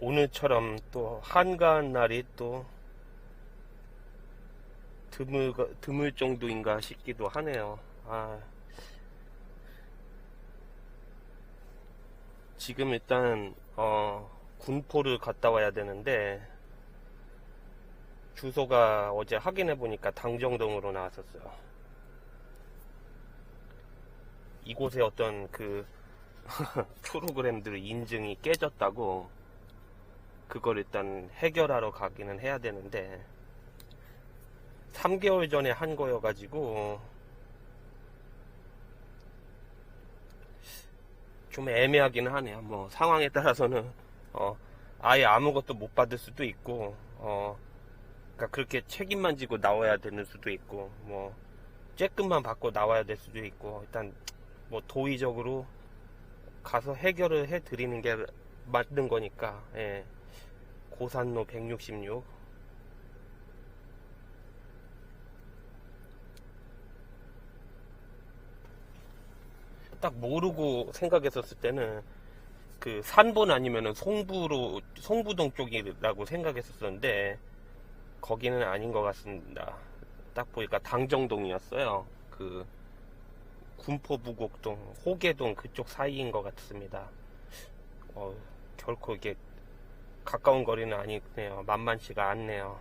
오늘처럼 또 한가한 날이 또 드물 정도인가 싶기도 하네요. 지금 일단 군포를 갔다 와야 되는데 주소가 어제 확인해 보니까 당정동으로 나왔었어요. 이곳에 어떤 그 프로그램들 인증이 깨졌다고 그걸 일단 해결하러 가기는 해야 되는데 3개월 전에 한 거여가지고 좀 애매하긴 하네요. 뭐 상황에 따라서는 아예 아무것도 못 받을 수도 있고 그러니까 그렇게 책임만 지고 나와야 되는 수도 있고 뭐 쬐끔만 받고 나와야 될 수도 있고 일단 뭐 도의적으로 가서 해결을 해 드리는 게 맞는 거니까. 예. 고산로 166 딱 모르고 생각했었을 때는 그 산본 아니면은 송부동 쪽이라고 생각했었는데 거기는 아닌 것 같습니다. 딱 보니까 당정동이었어요. 그 군포부곡동 호계동 그쪽 사이인 것 같습니다. 결코 이게 가까운 거리는 아니네요. 만만치가 않네요.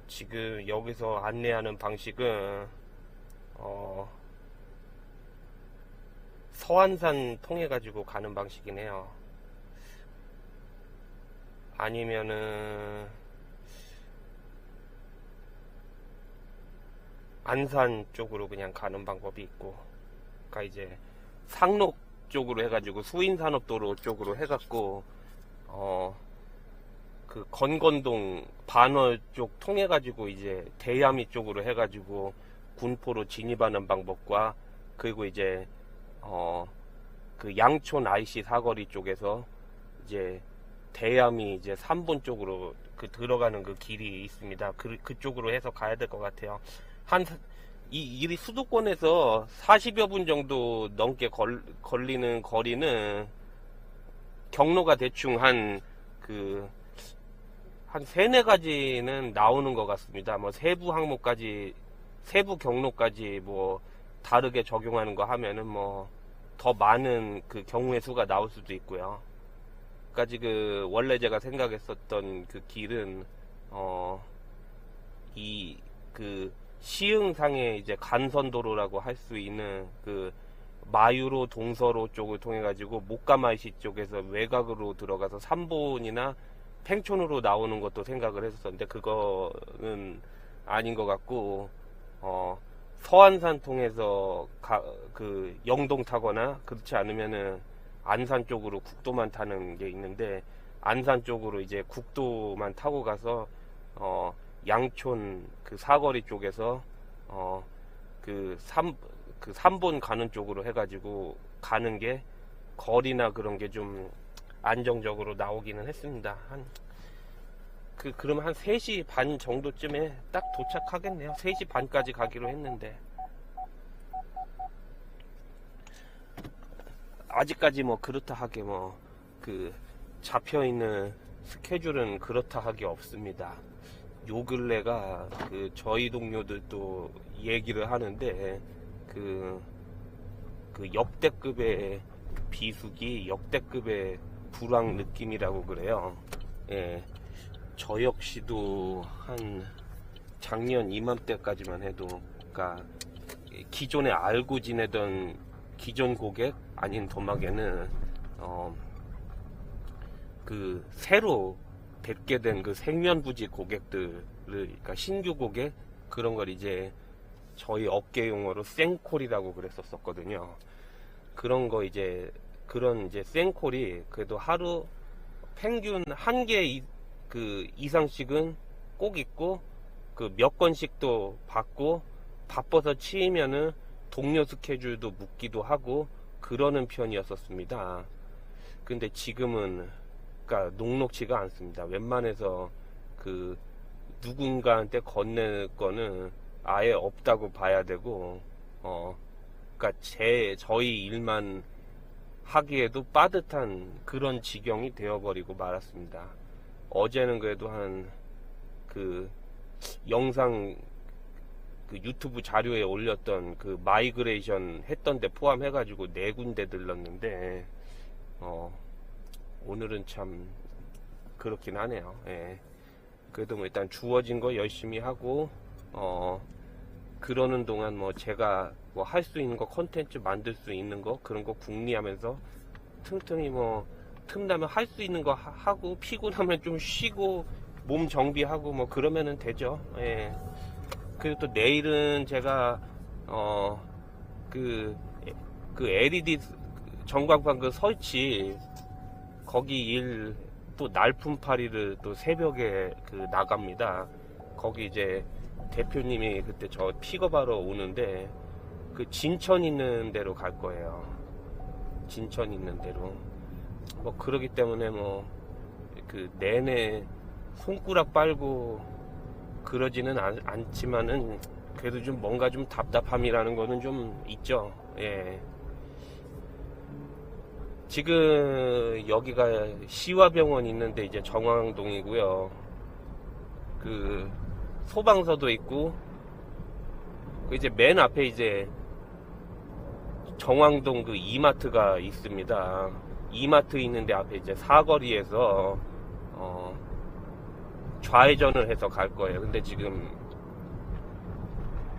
지금 여기서 안내하는 방식은 서안산 통해 가지고 가는 방식이네요. 아니면은 안산 쪽으로 그냥 가는 방법이 있고, 그러니까 이제 상록 쪽으로 해가지고 수인산업도로 쪽으로 해갖고 그 건건동 반월 쪽 통해가지고 이제 대야미 쪽으로 해가지고 군포로 진입하는 방법과 그리고 이제 그 양촌 IC 사거리 쪽에서 이제 대야미 이제 3번 쪽으로 그 들어가는 그 길이 있습니다. 그쪽으로 해서 가야 될 것 같아요. 이 수도권에서 40여 분 정도 넘게 걸리는 거리는 경로가 대충 한 3, 4가지는 나오는 것 같습니다. 뭐 세부 항목까지, 세부 경로까지 뭐 다르게 적용하는 거 하면은 뭐 더 많은 그 경우의 수가 나올 수도 있고요. 까지 그 원래 제가 생각했었던 그 길은 이 그 시흥상의 이제 간선도로라고 할 수 있는 그 마유로 동서로 쪽을 통해 가지고 목가마이시 쪽에서 외곽으로 들어가서 3본이나 팽촌으로 나오는 것도 생각을 했었는데 그거는 아닌 것 같고 서안산 통해서 그 영동 타거나 그렇지 않으면은 안산 쪽으로 국도만 타는 게 있는데 안산 쪽으로 이제 국도만 타고 가서 양촌 그 사거리 쪽에서 그 3본 가는 쪽으로 해가지고 가는 게 거리나 그런 게 좀 안정적으로 나오기는 했습니다. 그럼 한 3시 반 정도쯤에 딱 도착하겠네요. 3시 반까지 가기로 했는데 아직까지 뭐 그렇다 하게 뭐 그 잡혀있는 스케줄은 그렇다 하게 없습니다. 요 근래가 그 저희 동료들도 얘기를 하는데 그 역대급의 비수기, 역대급의 불황 느낌이라고 그래요. 예. 저 역시도 한 작년 이맘때까지만 해도 그러니까 기존에 알고 지내던 기존 고객 아닌 도막에는 그 새로 뵙게 된 그 생면부지 고객들을, 그러니까 신규 고객 그런 걸 이제 저희 업계 용어로 생콜이라고 그랬었거든요. 그런 거 이제 그런 이제 생콜이 그래도 하루 평균 1개 그 이상씩은 꼭 있고 그 몇 건씩도 받고 바빠서 치이면은 동료 스케줄도 묻기도 하고 그러는 편이었었습니다. 근데 지금은 그러니까 녹록치가 않습니다. 웬만해서 그 누군가한테 건넬 거는 아예 없다고 봐야 되고 그러니까 저희 일만 하기에도 빠듯한 그런 지경이 되어버리고 말았습니다. 어제는 그래도 그 영상 그 유튜브 자료에 올렸던 그 마이그레이션 했던 데 포함해가지고 4군데 들렀는데, 오늘은 참 그렇긴 하네요. 예. 그래도 뭐 일단 주어진 거 열심히 하고, 그러는 동안 뭐 제가 뭐 할 수 있는 거, 컨텐츠 만들 수 있는 거, 그런 거 궁리하면서 틈틈이 뭐 틈나면 할 수 있는 거 하고, 피곤하면 좀 쉬고 몸 정비하고 뭐 그러면은 되죠. 예. 그리고 또 내일은 제가 그 LED 전광판 그 설치 거기 일 또 날품팔이를 또 새벽에 그 나갑니다. 거기 이제 대표님이 그때 저 픽업하러 오는데 그 진천 있는 데로 갈 거예요. 진천 있는 데로. 뭐 그러기 때문에 뭐 그 내내 손가락 빨고 그러지는 않지만은 그래도 좀 뭔가 좀 답답함이라는 거는 좀 있죠. 예. 지금 여기가 시화병원 있는데 이제 정왕동이고요. 그 소방서도 있고 그 이제 맨 앞에 이제 정왕동 그 이마트가 있습니다. 이마트 있는데 앞에 이제 사거리에서 좌회전을 해서 갈 거예요. 근데 지금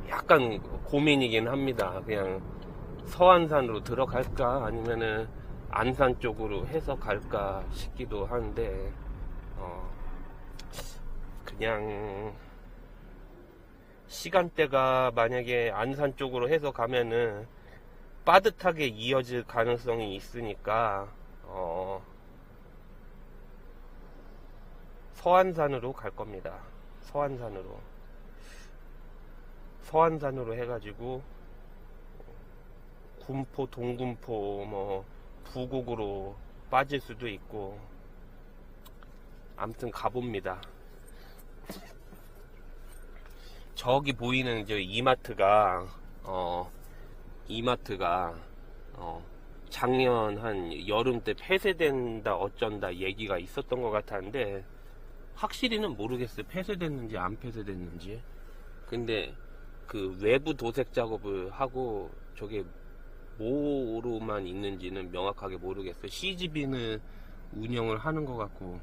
약간 고민이긴 합니다. 그냥 서안산으로 들어갈까 아니면은 안산 쪽으로 해서 갈까 싶기도 한데 그냥 시간대가 만약에 안산 쪽으로 해서 가면은 빠듯하게 이어질 가능성이 있으니까 서안산으로 갈 겁니다. 서안산으로 해가지고 군포, 동군포, 뭐 부곡으로 빠질 수도 있고, 아무튼 가봅니다. 저기 보이는 저 이마트가 작년 한 여름 때 폐쇄된다 어쩐다 얘기가 있었던 것 같았는데 확실히는 모르겠어요. 폐쇄됐는지 안 폐쇄됐는지. 근데 그 외부 도색 작업을 하고 저게 뭐로만 있는지는 명확하게 모르겠어요. CGV는 운영을 하는 것 같고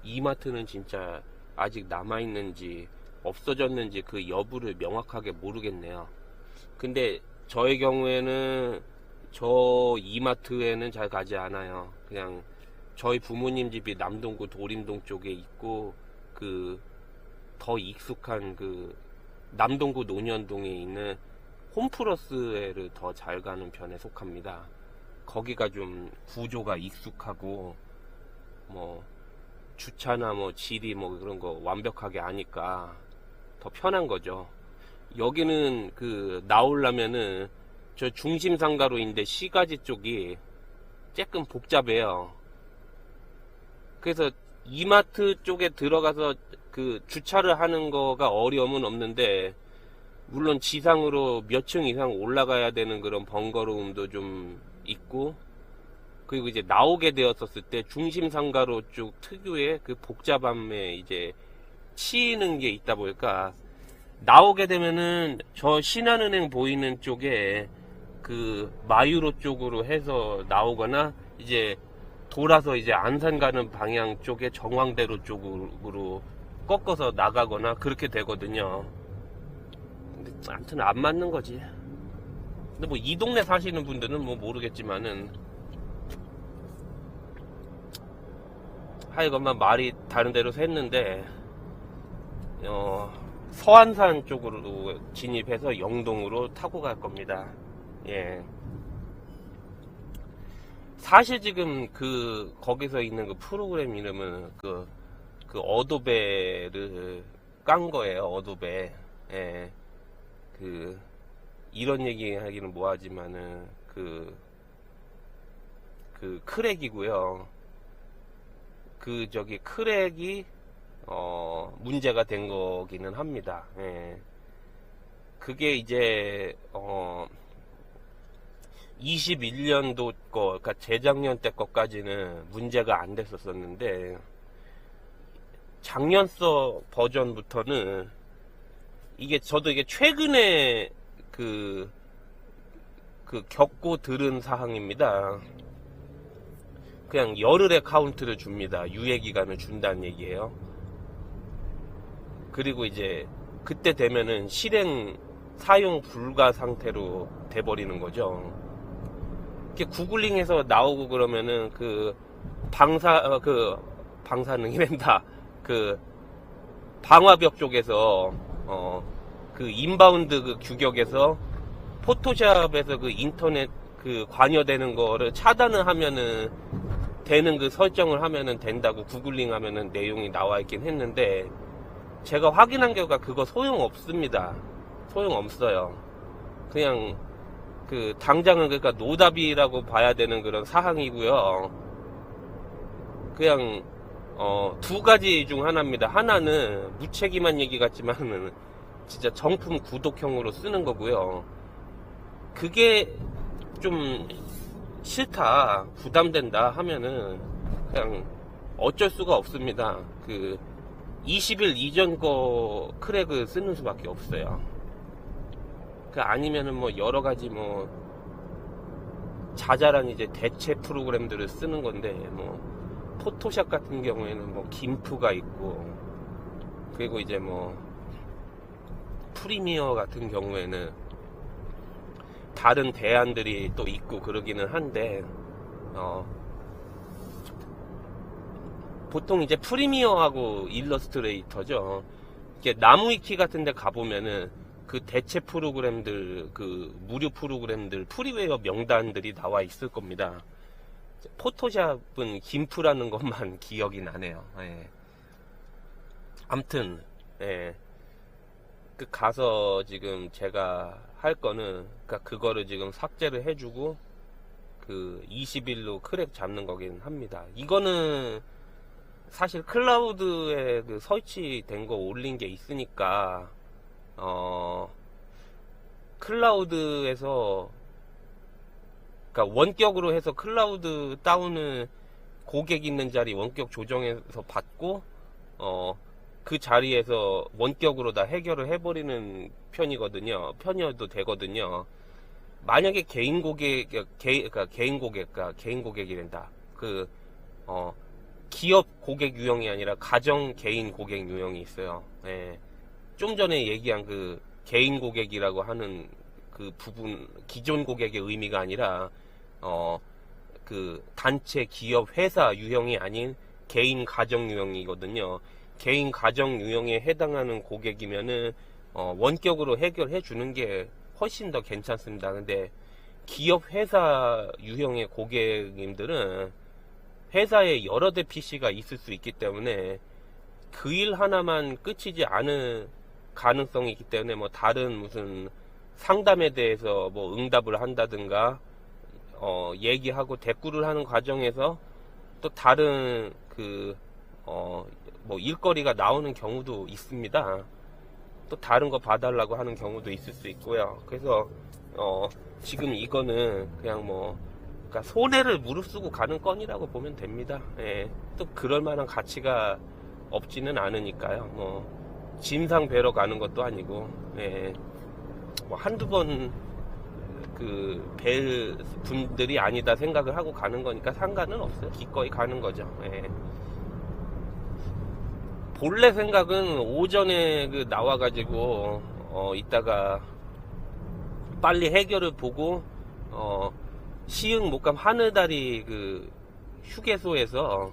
이마트는 진짜 아직 남아있는지 없어졌는지 그 여부를 명확하게 모르겠네요. 근데 저의 경우에는 저 이마트에는 잘 가지 않아요. 그냥 저희 부모님 집이 남동구 도림동 쪽에 있고 그 더 익숙한 그 남동구 논현동에 있는 홈플러스를 더 잘 가는 편에 속합니다. 거기가 좀 구조가 익숙하고 뭐 주차나 뭐 지리 뭐 그런 거 완벽하게 아니까 더 편한 거죠. 여기는 그 나오려면은 저 중심상가로인데 시가지 쪽이 조금 복잡해요. 그래서 이마트 쪽에 들어가서 그 주차를 하는 거가 어려움은 없는데 물론 지상으로 몇 층 이상 올라가야 되는 그런 번거로움도 좀 있고, 그리고 이제 나오게 되었었을 때 중심상가로 쪽 특유의 그 복잡함에 이제 치이는 게 있다 보니까 나오게 되면은 저 신한은행 보이는 쪽에 그 마유로 쪽으로 해서 나오거나 이제 돌아서 이제 안산 가는 방향 쪽에 정왕대로 쪽으로 꺾어서 나가거나 그렇게 되거든요. 근데 아무튼 안 맞는 거지. 근데 뭐 이 동네 사시는 분들은 뭐 모르겠지만은 하여간만 말이 다른 데로 샜는데 서안산 쪽으로 진입해서 영동으로 타고 갈 겁니다. 예. 사실 지금 그 거기서 있는 그 프로그램 이름은 그 어도배를 깐 거예요. 어도배. 예. 그 이런 얘기 하기는 뭐하지만은 그 크랙이고요. 그 저기 크랙이 문제가 된 거기는 합니다. 예. 그게 이제 21년도 거, 그러니까 재작년 때 거까지는 문제가 안 됐었었는데, 작년서 버전부터는 저도 이게 최근에 겪고 들은 사항입니다. 그냥 열흘의 카운트를 줍니다. 유예기간을 준다는 얘기예요. 그리고 이제 그때 되면은 실행 사용 불가 상태로 돼버리는 거죠. 이렇게 구글링해서 나오고 그러면은 방사능이란다. 방화벽 쪽에서 인바운드 규격에서 포토샵에서 인터넷 관여되는 거를 차단을 하면은 되는 설정을 하면은 된다고 구글링 하면은 내용이 나와 있긴 했는데, 제가 확인한 결과 그거 소용없습니다. 소용없어요. 그냥 당장은 그러니까 노답이라고 봐야 되는 그런 사항이고요. 그냥 두 가지 중 하나입니다. 하나는 무책임한 얘기 같지만은 진짜 정품 구독형으로 쓰는 거고요. 그게 좀 싫다, 부담된다 하면은 그냥 어쩔 수가 없습니다. 20일 이전 거 크랙을 쓰는 수밖에 없어요. 아니면은 뭐 여러 가지 뭐 자잘한 이제 대체 프로그램들을 쓰는 건데, 뭐 포토샵 같은 경우에는 뭐 김프가 있고, 그리고 이제 뭐 프리미어 같은 경우에는 다른 대안들이 또 있고 그러기는 한데, 보통 이제 프리미어하고 일러스트레이터죠. 이게 나무위키 같은 데 가보면은 대체 프로그램들, 무료 프로그램들, 프리웨어 명단들이 나와 있을 겁니다. 포토샵은 김프라는 것만 기억이 나네요. 예. 암튼, 예. 가서 지금 제가 할 거는, 그거를 지금 삭제를 해주고, 20일로 크랙 잡는 거긴 합니다. 이거는 사실 클라우드에 설치된 거 올린 게 있으니까, 클라우드에서, 원격으로 해서 클라우드 다운을 고객 있는 자리 원격 조정해서 받고, 그 자리에서 원격으로 다 해결을 해버리는 편이어도 되거든요. 만약에 개인 고객이란다. 기업 고객 유형이 아니라 가정 개인 고객 유형이 있어요. 예. 좀 전에 얘기한 개인 고객이라고 하는 부분, 기존 고객의 의미가 아니라, 단체, 기업, 회사 유형이 아닌 개인 가정 유형이거든요. 개인 가정 유형에 해당하는 고객이면은, 원격으로 해결해 주는 게 훨씬 더 괜찮습니다. 근데, 기업, 회사 유형의 고객님들은 회사에 여러 대 PC가 있을 수 있기 때문에 그 일 하나만 끝이지 않은 가능성이 있기 때문에, 뭐 다른 무슨 상담에 대해서 뭐 응답을 한다든가 얘기하고 대꾸를 하는 과정에서 또 다른 뭐 일거리가 나오는 경우도 있습니다. 또 다른 거 봐달라고 하는 경우도 있을 수 있고요. 그래서 지금 이거는 그냥 그러니까 손해를 무릅쓰고 가는 건이라고 보면 됩니다. 예. 또 그럴 만한 가치가 없지는 않으니까요. 뭐 진상 뵈러 가는 것도 아니고, 예. 뭐 한두 번 뵐 분들이 아니다 생각을 하고 가는 거니까 상관은 없어요. 기꺼이 가는 거죠. 예. 본래 생각은 오전에 나와가지고 이따가 빨리 해결을 보고 시흥 목감 하늘다리 휴게소에서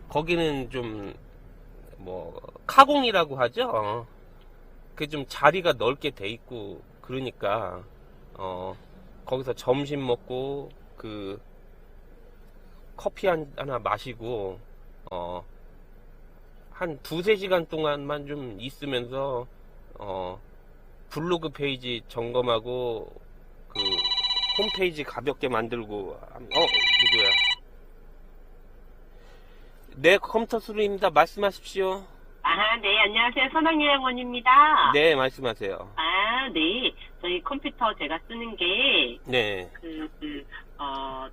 거기는 좀 뭐 카공이라고 하죠. 좀 자리가 넓게 돼 있고 그러니까 거기서 점심 먹고 커피 하나 마시고 한 2-3시간 동안만 좀 있으면서 블로그 페이지 점검하고 홈페이지 가볍게 만들고. 누구야? 네, 컴퓨터 수리입니다. 말씀하십시오. 네, 안녕하세요. 선왕요양원입니다. 네, 말씀하세요. 네. 저희 컴퓨터 제가 쓰는 게, 네.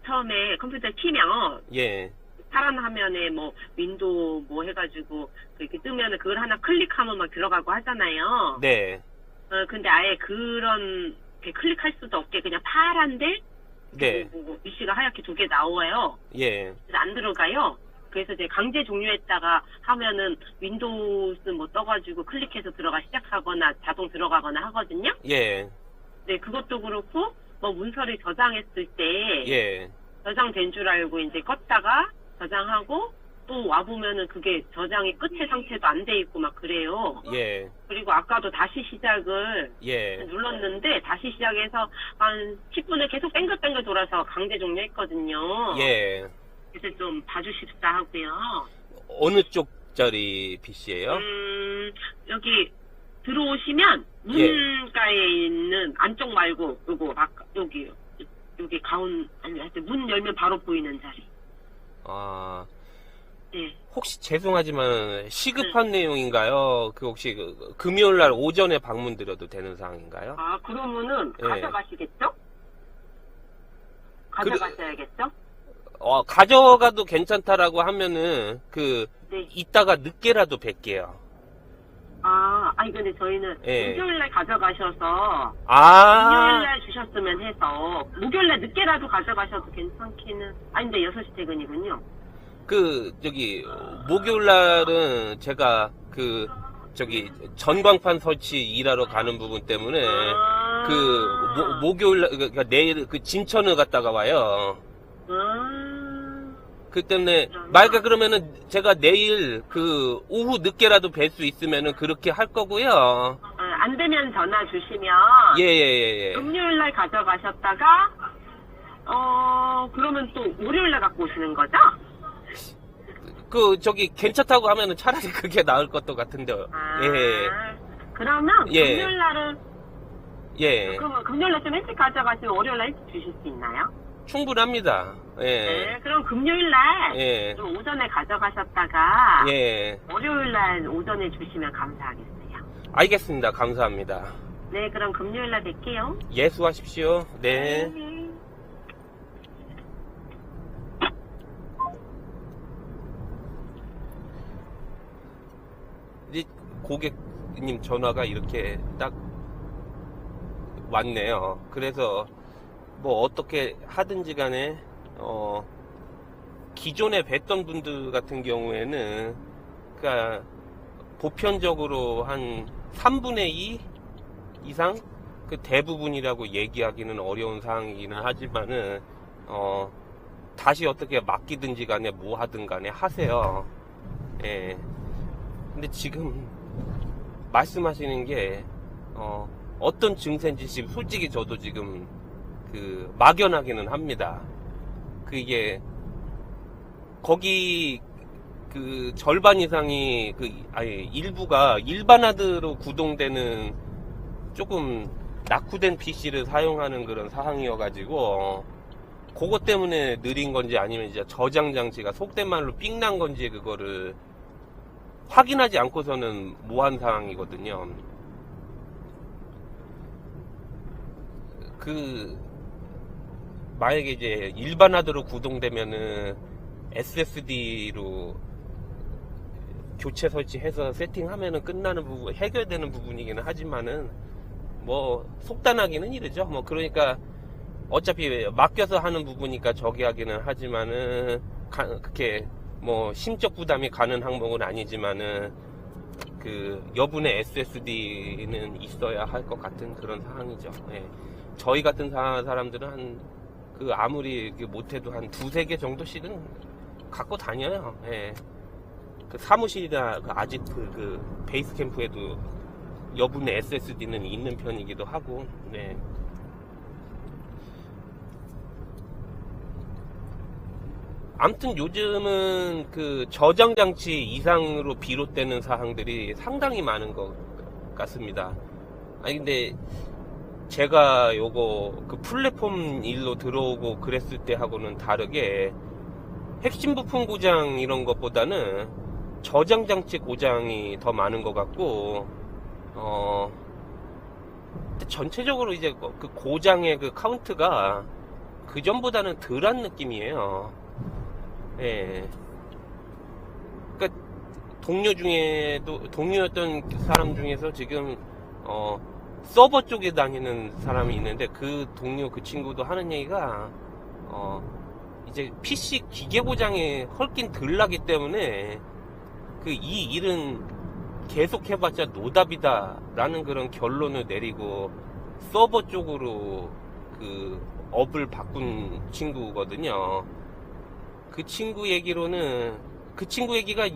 처음에 컴퓨터 키면, 예. 파란 화면에 뭐, 윈도우 뭐 해가지고, 이렇게 뜨면은 그걸 하나 클릭하면 막 들어가고 하잖아요. 네. 근데 아예 그런, 이렇게 클릭할 수도 없게 그냥 파란데, 네. 위치가 하얗게 두 개 나와요. 예. 그래서 안 들어가요. 그래서 이제 강제 종료했다가 하면은 윈도우스 뭐 떠가지고 클릭해서 들어가 시작하거나 자동 들어가거나 하거든요. 예. 네, 그것도 그렇고 뭐 문서를 저장했을 때 예. 저장된 줄 알고 이제 껐다가 저장하고 또 와보면은 그게 저장이 끝의 상태도 안 돼 있고 막 그래요. 예. 그리고 아까도 다시 시작을 예. 눌렀는데 다시 시작해서 한 10분을 계속 뱅글뱅글 돌아서 강제 종료했거든요. 예. 그래서 좀 봐주십사 하고요. 어느 쪽짜리 PC예요? 여기 들어오시면 문가에 있는 안쪽 말고 요거 아까 여기 아니 하여튼 문 열면 바로 보이는 자리. 아, 네. 혹시 죄송하지만 시급한 내용인가요? 그 혹시 금요일 날 오전에 방문 드려도 되는 상황인가요? 아 그러면은 예. 가져가시겠죠? 가져가셔야겠죠? 가져가도 괜찮다라고 하면은 네. 이따가 늦게라도 뵐게요. 아니 근데 저희는 예. 목요일날 가져가셔서 아, 금요일날 주셨으면 해서 목요일날 늦게라도 가져가셔도 괜찮기는. 아니 근데 6시 퇴근이군요. 목요일 날은 제가 전광판 설치 일하러 가는 부분 때문에 목요일 날 그러니까 내일 진천을 갔다가 와요. 그 때문에 말까 그러면은 제가 내일 오후 늦게라도 뵐 수 있으면은 그렇게 할 거고요. 안 되면 전화 주시면 예. 금요일날 가져가셨다가 그러면 또 월요일날 갖고 오시는 거죠? 괜찮다고 하면은 차라리 그게 나을 것도 같은데요. 예. 그러면 예. 금요일날은 예. 그러면 금요일날 좀 일찍 가져가시면 월요일날 일찍 주실 수 있나요? 충분합니다. 예. 네, 그럼 금요일날 예. 좀 오전에 가져가셨다가 예. 월요일날 오전에 주시면 감사하겠어요. 알겠습니다. 감사합니다. 네, 그럼 금요일날 뵐게요. 예, 수고하십시오. 네. 이제 고객님 전화가 이렇게 딱 왔네요. 그래서 뭐 어떻게 하든지 간에 기존에 뵀던 분들 같은 경우에는 그러니까 보편적으로 한 3분의 2 이상 대부분이라고 얘기하기는 어려운 상황이기는 하지만은 다시 어떻게 맡기든지 간에 뭐 하든 간에 하세요. 예. 근데 지금 말씀하시는 게 어떤 증세인지 지금 솔직히 저도 지금 막연하기는 합니다. 그게 거기 절반 이상이 일부가 일반화드로 구동되는 조금 낙후된 PC를 사용하는 그런 상황이어가지고 그것 때문에 느린 건지 아니면 이제 저장 장치가 속된 말로 삥난 건지 그거를 확인하지 않고서는 뭐한 상황이거든요. 만약에 이제 일반화드로 구동되면은 SSD로 교체 설치해서 세팅하면은 끝나는 부분, 해결되는 부분이기는 하지만은 뭐 속단하기는 이르죠. 뭐 그러니까 어차피 맡겨서 하는 부분이니까 저기 하기는 하지만은 그렇게 뭐 심적 부담이 가는 항목은 아니지만은 여분의 SSD는 있어야 할 것 같은 그런 상황이죠. 예. 저희 같은 사람들은 아무리 못해도 한 2-3개 정도씩은 갖고 다녀요. 예. 사무실이나 아직 베이스 캠프에도 여분의 SSD는 있는 편이기도 하고, 네. 아무튼 요즘은 저장 장치 이상으로 비롯되는 사항들이 상당히 많은 것 같습니다. 아니 근데 제가 요거 플랫폼 일로 들어오고 그랬을 때 하고는 다르게 핵심 부품 고장 이런 것보다는 저장 장치 고장이 더 많은 것 같고 전체적으로 이제 그 고장의 그 카운트가 그 전보다는 덜한 느낌이에요. 예. 그러니까 동료였던 사람 중에서 지금 서버 쪽에 다니는 사람이 있는데 그 친구도 하는 얘기가 이제 PC 기계 고장이 헐긴 덜 나기 때문에 이 일은 계속 해봤자 노답이다 라는 그런 결론을 내리고 서버 쪽으로 그 업을 바꾼 친구거든요. 그 친구 얘기로는 그 친구 얘기가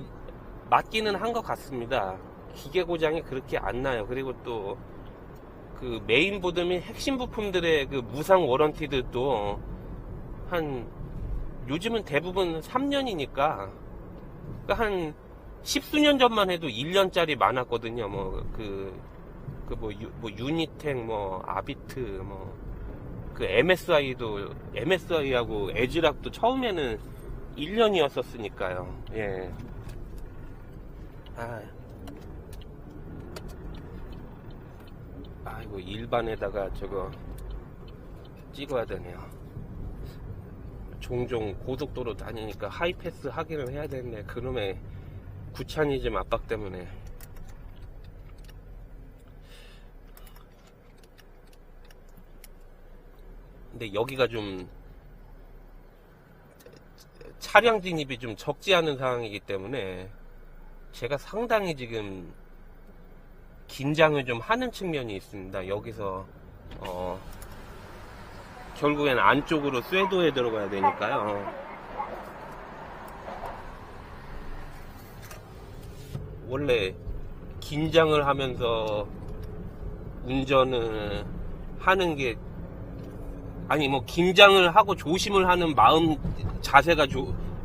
맞기는 한 것 같습니다. 기계 고장이 그렇게 안 나요. 그리고 또 그 메인보드 및 핵심 부품들의 그 무상 워런티들도 요즘은 대부분 3년이니까 한 10수년 전만 해도 1년짜리 많았거든요. 유니텍, 아비트, 그 MSI하고 에즈락도 처음에는 1년이었었으니까요. 예. 이거 일반에다가 저거 찍어야 되네요. 종종 고속도로 다니니까 하이패스 확인을 해야 되는데 그놈의 구차니즘 압박 때문에. 근데 여기가 좀 차량 진입이 좀 적지 않은 상황이기 때문에 제가 상당히 지금 긴장을 좀 하는 측면이 있습니다. 여기서 결국엔 안쪽으로 쇄도에 들어가야 되니까요. 원래 긴장을 하면서 운전을 하는 게 긴장을 하고 조심을 하는 마음 자세가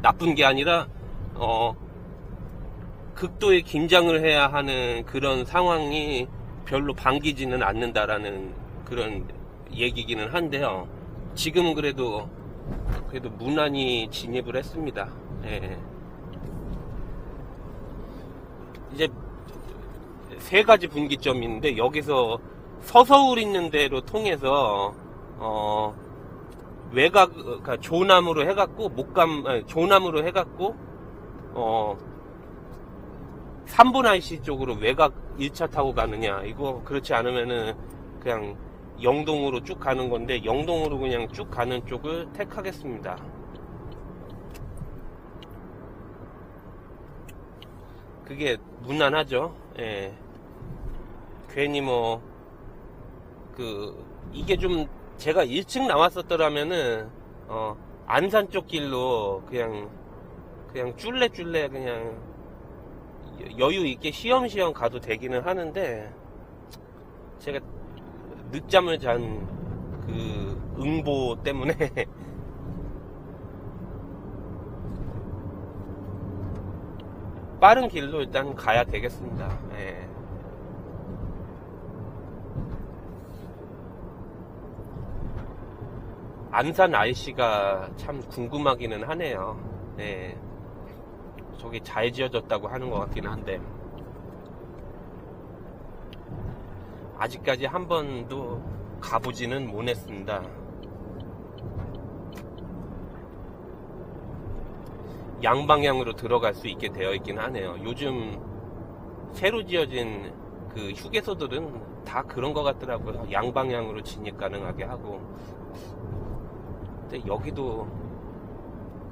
나쁜 게 아니라 극도의 긴장을 해야 하는 그런 상황이 별로 반기지는 않는다라는 그런 얘기기는 한데요. 지금은 그래도 무난히 진입을 했습니다. 예. 이제 3가지 분기점이 있는데 여기서 서서울 있는 데로 통해서 그러니까 조남으로 해갖고 조남으로 해갖고 3번 IC 쪽으로 외곽 1차 타고 가느냐, 이거 그렇지 않으면은 그냥 영동으로 쭉 가는 건데 영동으로 그냥 쭉 가는 쪽을 택하겠습니다. 그게 무난하죠. 예. 괜히 이게 좀 제가 1층 나왔었더라면은 안산 쪽 길로 그냥 쫄래쫄래 그냥 여유 있게 시험시험 가도 되기는 하는데 제가 늦잠을 잔 그 응보 때문에 빠른 길로 일단 가야 되겠습니다. 예. 안산 IC가 참 궁금하기는 하네요. 예. 저기 잘 지어졌다고 하는 것 같기는 한데 아직까지 한 번도 가보지는 못했습니다. 양방향으로 들어갈 수 있게 되어 있긴 하네요. 요즘 새로 지어진 그 휴게소들은 다 그런 것 같더라고요. 양방향으로 진입 가능하게 하고. 근데 여기도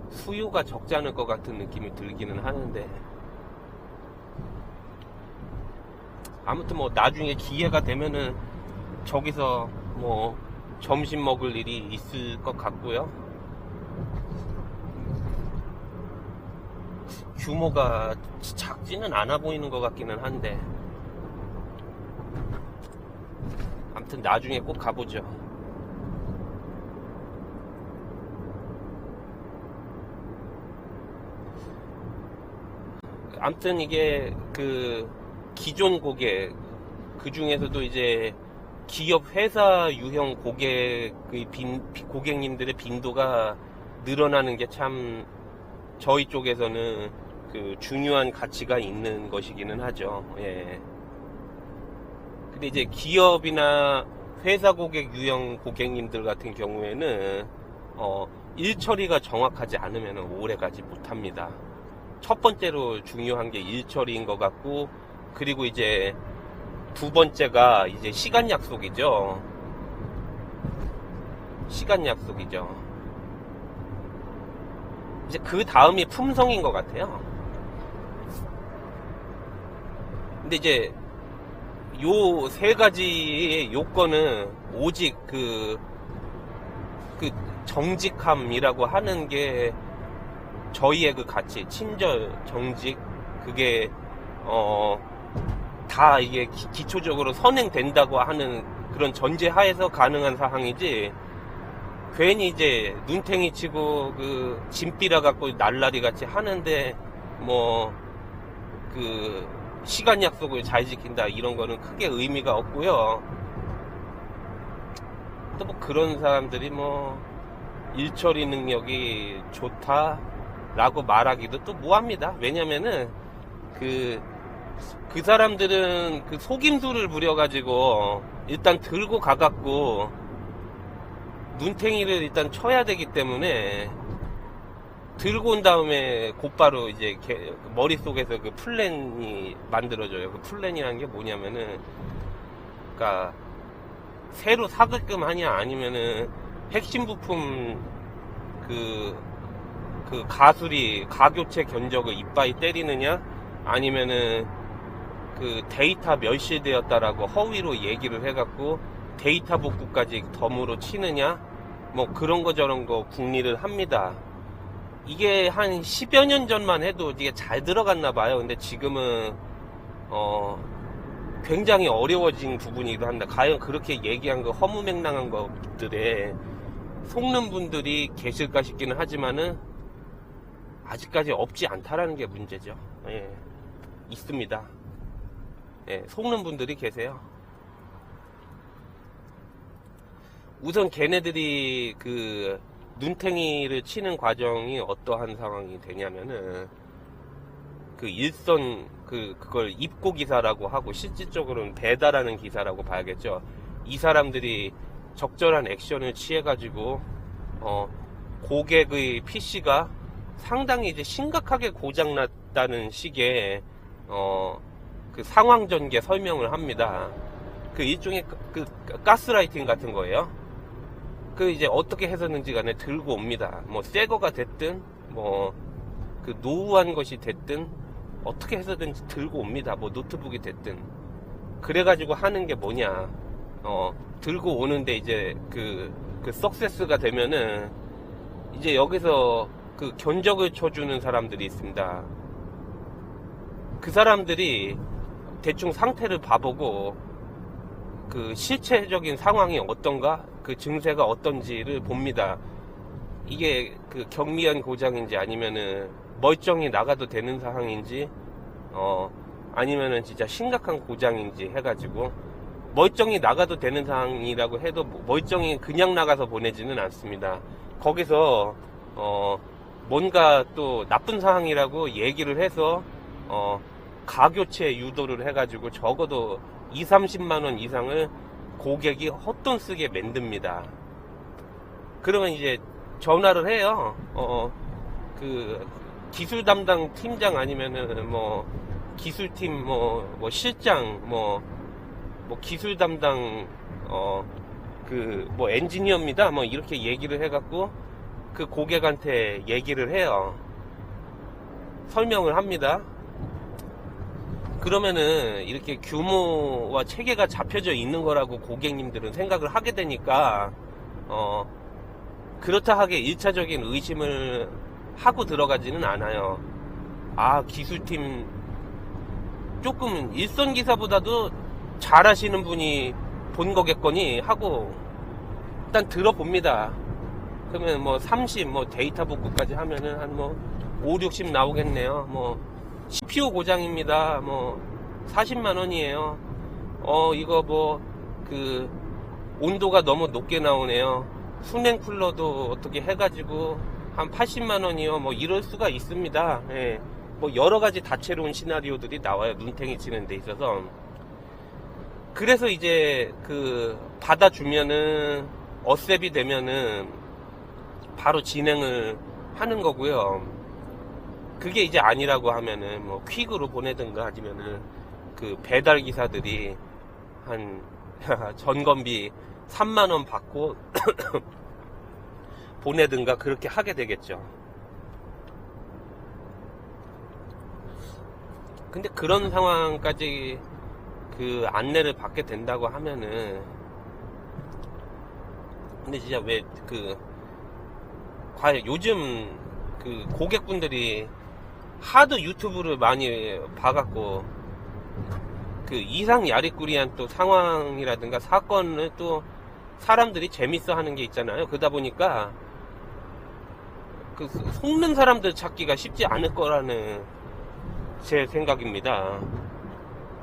수요가 적지 않을 것 같은 느낌이 들기는 하는데 아무튼 나중에 기회가 되면은 저기서 점심 먹을 일이 있을 것 같고요. 규모가 작지는 않아 보이는 것 같기는 한데 아무튼 나중에 꼭 가보죠. 아무튼 이게 그 기존 고객 그 중에서도 이제 기업 회사 유형 고객님들의 빈도가 늘어나는 게 참 저희 쪽에서는 그 중요한 가치가 있는 것이기는 하죠. 예. 근데 이제 기업이나 회사 고객 유형 고객님들 같은 경우에는 일 처리가 정확하지 않으면 오래 가지 못합니다. 첫 번째로 중요한 게 일 처리인 것 같고, 그리고 이제 두 번째가 이제 시간 약속이죠. 시간 약속이죠. 이제 그 다음이 품성인 것 같아요. 근데 이제 요 세 가지의 요건은 오직 그 정직함이라고 하는 게 저희의 그 가치, 친절, 정직, 그게 다 이게 기초적으로 선행된다고 하는 그런 전제 하에서 가능한 사항이지, 괜히 이제 눈탱이 치고 그 짐비라 갖고 날라리 같이 하는데 뭐 그 시간 약속을 잘 지킨다 이런 거는 크게 의미가 없고요. 또 뭐 그런 사람들이 뭐 일처리 능력이 좋다라고 말하기도 또 뭐합니다. 왜냐면은 그 사람들은 그 속임수를 부려가지고 일단 들고 가갖고 눈탱이를 일단 쳐야 되기 때문에, 들고 온 다음에 곧바로 이제 머릿속에서 그 플랜이 만들어져요. 그 플랜이라는 게 뭐냐면은, 그러니까 새로 사게끔 하냐, 아니면은 핵심 부품 그 가교체 견적을 이빠이 때리느냐, 아니면은 그 데이터 멸실되었다라고 허위로 얘기를 해갖고 데이터 복구까지 덤으로 치느냐, 뭐 그런 거 저런 거 궁리를 합니다. 이게 한 10여 년 전만 해도 이게 잘 들어갔나 봐요. 근데 지금은 굉장히 어려워진 부분이기도 합니다. 과연 그렇게 얘기한 거 허무맹랑한 것들에 속는 분들이 계실까 싶기는 하지만은 아직까지 없지 않다라는 게 문제죠. 예, 있습니다. 예, 속는 분들이 계세요. 우선 걔네들이 그 눈탱이를 치는 과정이 어떠한 상황이 되냐면은, 그 일선 그걸 입고 기사라고 하고 실질적으로는 배달하는 기사라고 봐야겠죠. 이 사람들이 적절한 액션을 취해가지고 고객의 PC가 상당히 이제 심각하게 고장났다는 식의 그 상황 전개 설명을 합니다. 그 일종의 그 가스라이팅 같은 거예요. 그 이제 어떻게 했었는지 간에 들고 옵니다. 뭐 새거가 됐든 뭐 그 노후한 것이 됐든 어떻게 해서든지 들고 옵니다. 뭐 노트북이 됐든. 그래가지고 하는 게 뭐냐, 들고 오는데 이제 그 석세스가 되면은 이제 여기서 그 견적을 쳐주는 사람들이 있습니다. 그 사람들이 대충 상태를 봐보고 그 실체적인 상황이 어떤가, 그 증세가 어떤지를 봅니다. 이게 그 경미한 고장인지 아니면은 멀쩡히 나가도 되는 상황인지, 아니면은 진짜 심각한 고장인지 해가지고, 멀쩡히 나가도 되는 상황이라고 해도 멀쩡히 그냥 나가서 보내지는 않습니다. 거기서 뭔가 또 나쁜 상황이라고 얘기를 해서 가교체 유도를 해가지고 적어도 20-30만원 이상을 고객이 헛돈 쓰게 만듭니다. 그러면 이제 전화를 해요. 그 기술 담당 팀장 아니면은 뭐 기술팀 뭐 실장 뭐 기술 담당 그 뭐 엔지니어입니다. 뭐 이렇게 얘기를 해갖고 그 고객한테 얘기를 해요. 설명을 합니다. 그러면은 이렇게 규모와 체계가 잡혀져 있는 거라고 고객님들은 생각을 하게 되니까 그렇다 하게 1차적인 의심을 하고 들어가지는 않아요. 아, 기술팀 조금 일선 기사보다도 잘하시는 분이 본 거겠거니 하고 일단 들어봅니다. 그러면 뭐 30, 뭐 데이터 복구까지 하면은 한 뭐 5, 60 나오겠네요. 뭐 CPU 고장입니다. 뭐 40만원이에요. 이거 뭐 그 온도가 너무 높게 나오네요. 수냉 쿨러도 어떻게 해가지고 한 80만원이요. 뭐 이럴 수가 있습니다. 예. 뭐 여러 가지 다채로운 시나리오들이 나와요. 눈탱이 치는 데 있어서. 그래서 이제 그 받아주면은 어셉이 되면은 바로 진행을 하는 거고요. 그게 이제 아니라고 하면은 뭐 퀵으로 보내든가 아니면은 그 배달 기사들이 한 전건비 3만원 받고 보내든가 그렇게 하게 되겠죠. 근데 그런 상황까지 그 안내를 받게 된다고 하면은, 근데 진짜 왜 그 과연 요즘 그 고객분들이 하도 유튜브를 많이 봐갖고 그 이상 야리꾸리한 또 상황이라든가 사건을 또 사람들이 재밌어 하는 게 있잖아요. 그러다 보니까 그 속는 사람들 찾기가 쉽지 않을 거라는 제 생각입니다.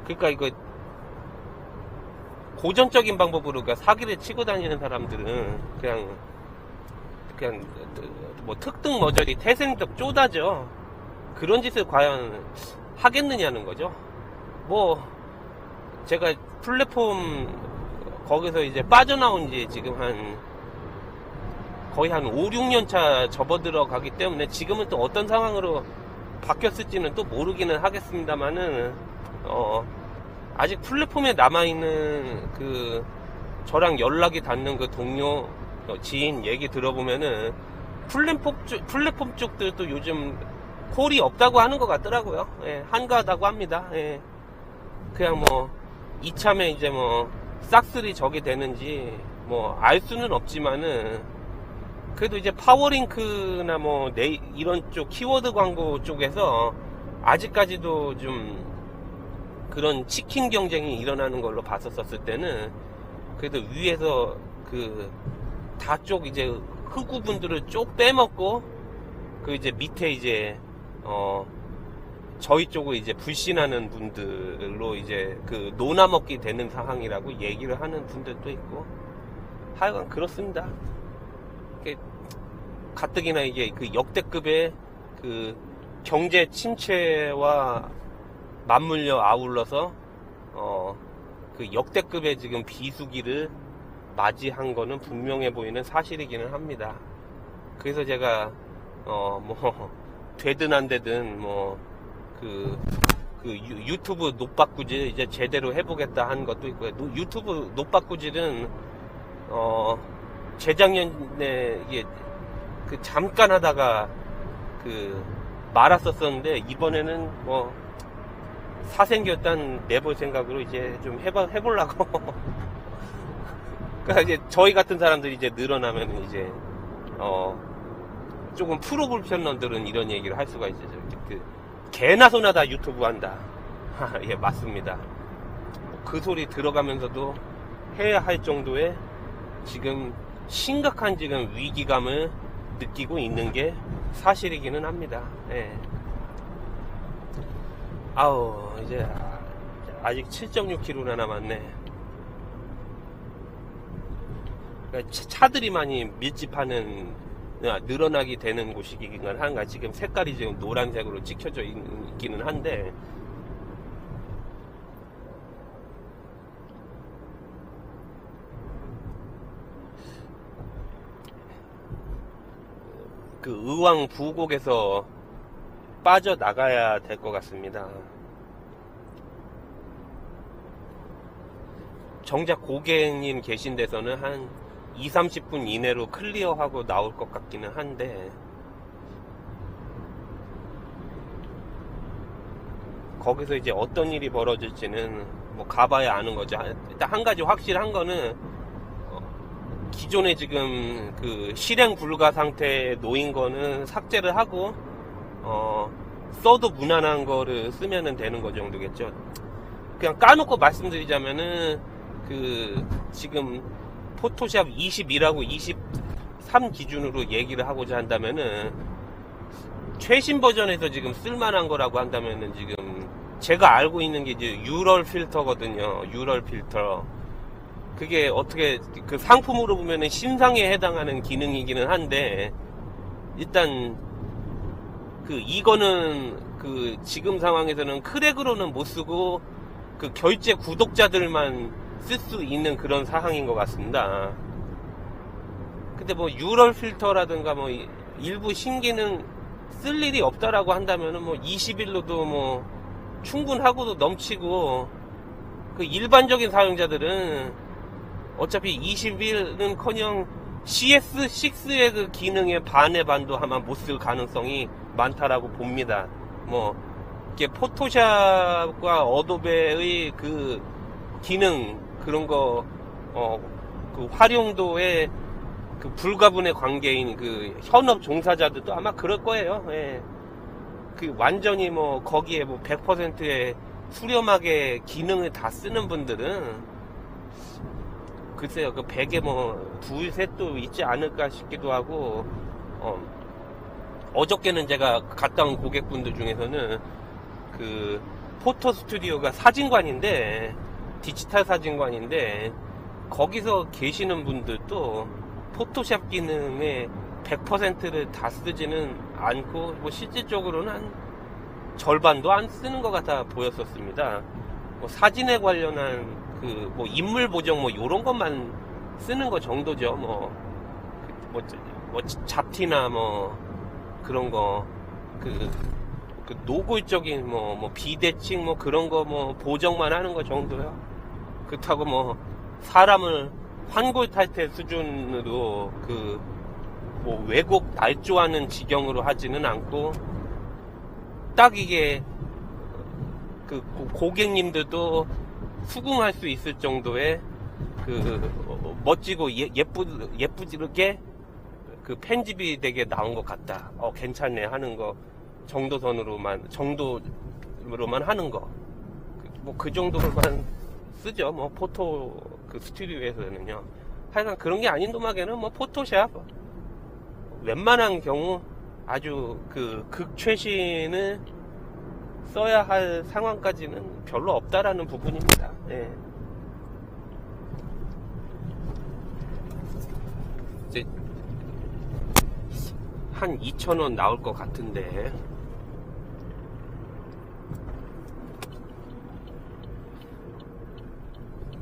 그러니까 이거 고전적인 방법으로 그러니까 사기를 치고 다니는 사람들은 그냥 뭐 특등 머저리 태생적 쪼다죠. 그런 짓을 과연 하겠느냐는 거죠. 뭐 제가 플랫폼 거기서 이제 빠져나온 지 지금 거의 한 5, 6년 차 접어들어 가기 때문에 지금은 또 어떤 상황으로 바뀌었을지는 또 모르기는 하겠습니다만은 아직 플랫폼에 남아있는 그 저랑 연락이 닿는 그 동료 지인 얘기 들어보면은 플랫폼 쪽들도 요즘 콜이 없다고 하는 것 같더라고요. 예, 한가하다고 합니다. 예. 그냥 뭐 이참에 이제 뭐 싹쓸이 적이 되는지 뭐 알 수는 없지만은 그래도 이제 파워링크나 뭐 이런 쪽 키워드 광고 쪽에서 아직까지도 좀 그런 치킨 경쟁이 일어나는 걸로 봤었을 때는 그래도 위에서 그 다 쪽 이제 흑우분들을 쪽 빼먹고 그 이제 밑에 이제 저희 쪽을 이제 불신하는 분들로 이제 그 노나먹기 되는 상황이라고 얘기를 하는 분들도 있고 하여간 그렇습니다. 가뜩이나 이게 그 역대급의 그 경제 침체와 맞물려 아울러서 그 역대급의 지금 비수기를 맞이한 거는 분명해 보이는 사실이기는 합니다. 그래서 제가 뭐 되든 안 되든 뭐 그 유튜브 노빠꾸질 이제 제대로 해보겠다 한 것도 있고요. 유튜브 노빠꾸질은 재작년에 이게 그 잠깐 하다가 그 말았었었는데 이번에는 뭐 사생결단 내볼 생각으로 이제 좀 해보려고. 그러니까 이제 저희 같은 사람들이 이제 늘어나면 이제 조금 프로 불편러들은 이런 얘기를 할 수가 있어요. 그 개나 소나 다 유튜브 한다. 예, 맞습니다. 그 소리 들어가면서도 해야 할 정도의 지금 심각한 지금 위기감을 느끼고 있는 게 사실이기는 합니다. 예. 아우, 이제 아직 7.6km나 남았네. 그러니까 차들이 많이 밀집하는 늘어나게 되는 곳이긴 한가. 지금 색깔이 지금 노란색으로 찍혀져 있기는 한데 그 의왕 부곡에서 빠져나가야 될 것 같습니다. 정작 고객님 계신 데서는 한 20-30분 이내로 클리어하고 나올 것 같기는 한데 거기서 이제 어떤 일이 벌어질지는 뭐 가봐야 아는 거죠. 일단 한 가지 확실한 거는 기존에 지금 그 실행 불가 상태에 놓인 거는 삭제를 하고 써도 무난한 거를 쓰면은 되는 거 정도겠죠. 그냥 까놓고 말씀드리자면은 그 지금 포토샵 21하고 23 기준으로 얘기를 하고자 한다면은 최신 버전에서 지금 쓸만한 거라고 한다면은 지금 제가 알고 있는 게 이제 유럴 필터거든요. 유럴 필터. 그게 어떻게 그 상품으로 보면은 신상에 해당하는 기능이기는 한데 일단 그 이거는 그 지금 상황에서는 크랙으로는 못 쓰고 그 결제 구독자들만 쓸 수 있는 그런 사항인 것 같습니다. 근데 뭐 유럴 필터라든가 뭐 일부 신기능 쓸 일이 없다라고 한다면은 뭐 20일로도 뭐 충분하고도 넘치고, 그 일반적인 사용자들은 어차피 20일은 커녕 CS6의 그 기능의 반의 반도 아마 못 쓸 가능성이 많다라고 봅니다. 뭐 이게 포토샵과 어도베의 그 기능 그런 거 그 활용도에 그 불가분의 관계인 그 현업 종사자들도 아마 그럴 거예요. 예. 그 완전히 뭐 거기에 뭐 100%의 수렴하게 기능을 다 쓰는 분들은 글쎄요, 그 100에 뭐 둘, 셋도 있지 않을까 싶기도 하고, 어저께는 제가 갔다 온 고객분들 중에서는 그 포토 스튜디오가 사진관인데, 디지털 사진관인데, 거기서 계시는 분들도 포토샵 기능의 100%를 다 쓰지는 않고, 뭐 실질적으로는 한 절반도 안 쓰는 것 같아 보였었습니다. 뭐 사진에 관련한 그 뭐 인물 보정 뭐 요런 것만 쓰는 거 정도죠. 뭐 잡티나 뭐 그런 거 그 노골적인 뭐 비대칭 뭐 그런 거 뭐 보정만 하는 거 정도요. 그렇다고 뭐 사람을 환골탈태 수준으로 그 뭐 왜곡 날조하는 지경으로 하지는 않고, 딱 이게 그 고객님들도 수긍할 수 있을 정도의 그 멋지고 예쁘게 그 편집이 되게 나온 것 같다. 괜찮네 하는 거 정도로만 하는 거. 뭐 그 정도로만 쓰죠. 뭐 포토 그 스튜디오에서는요. 하여간 그런 게 아닌 놈에게는 뭐 포토샵 웬만한 경우 아주 그 극최신을 써야 할 상황까지는 별로 없다라는 부분입니다. 예. 이제 한 2,000원 나올 것 같은데,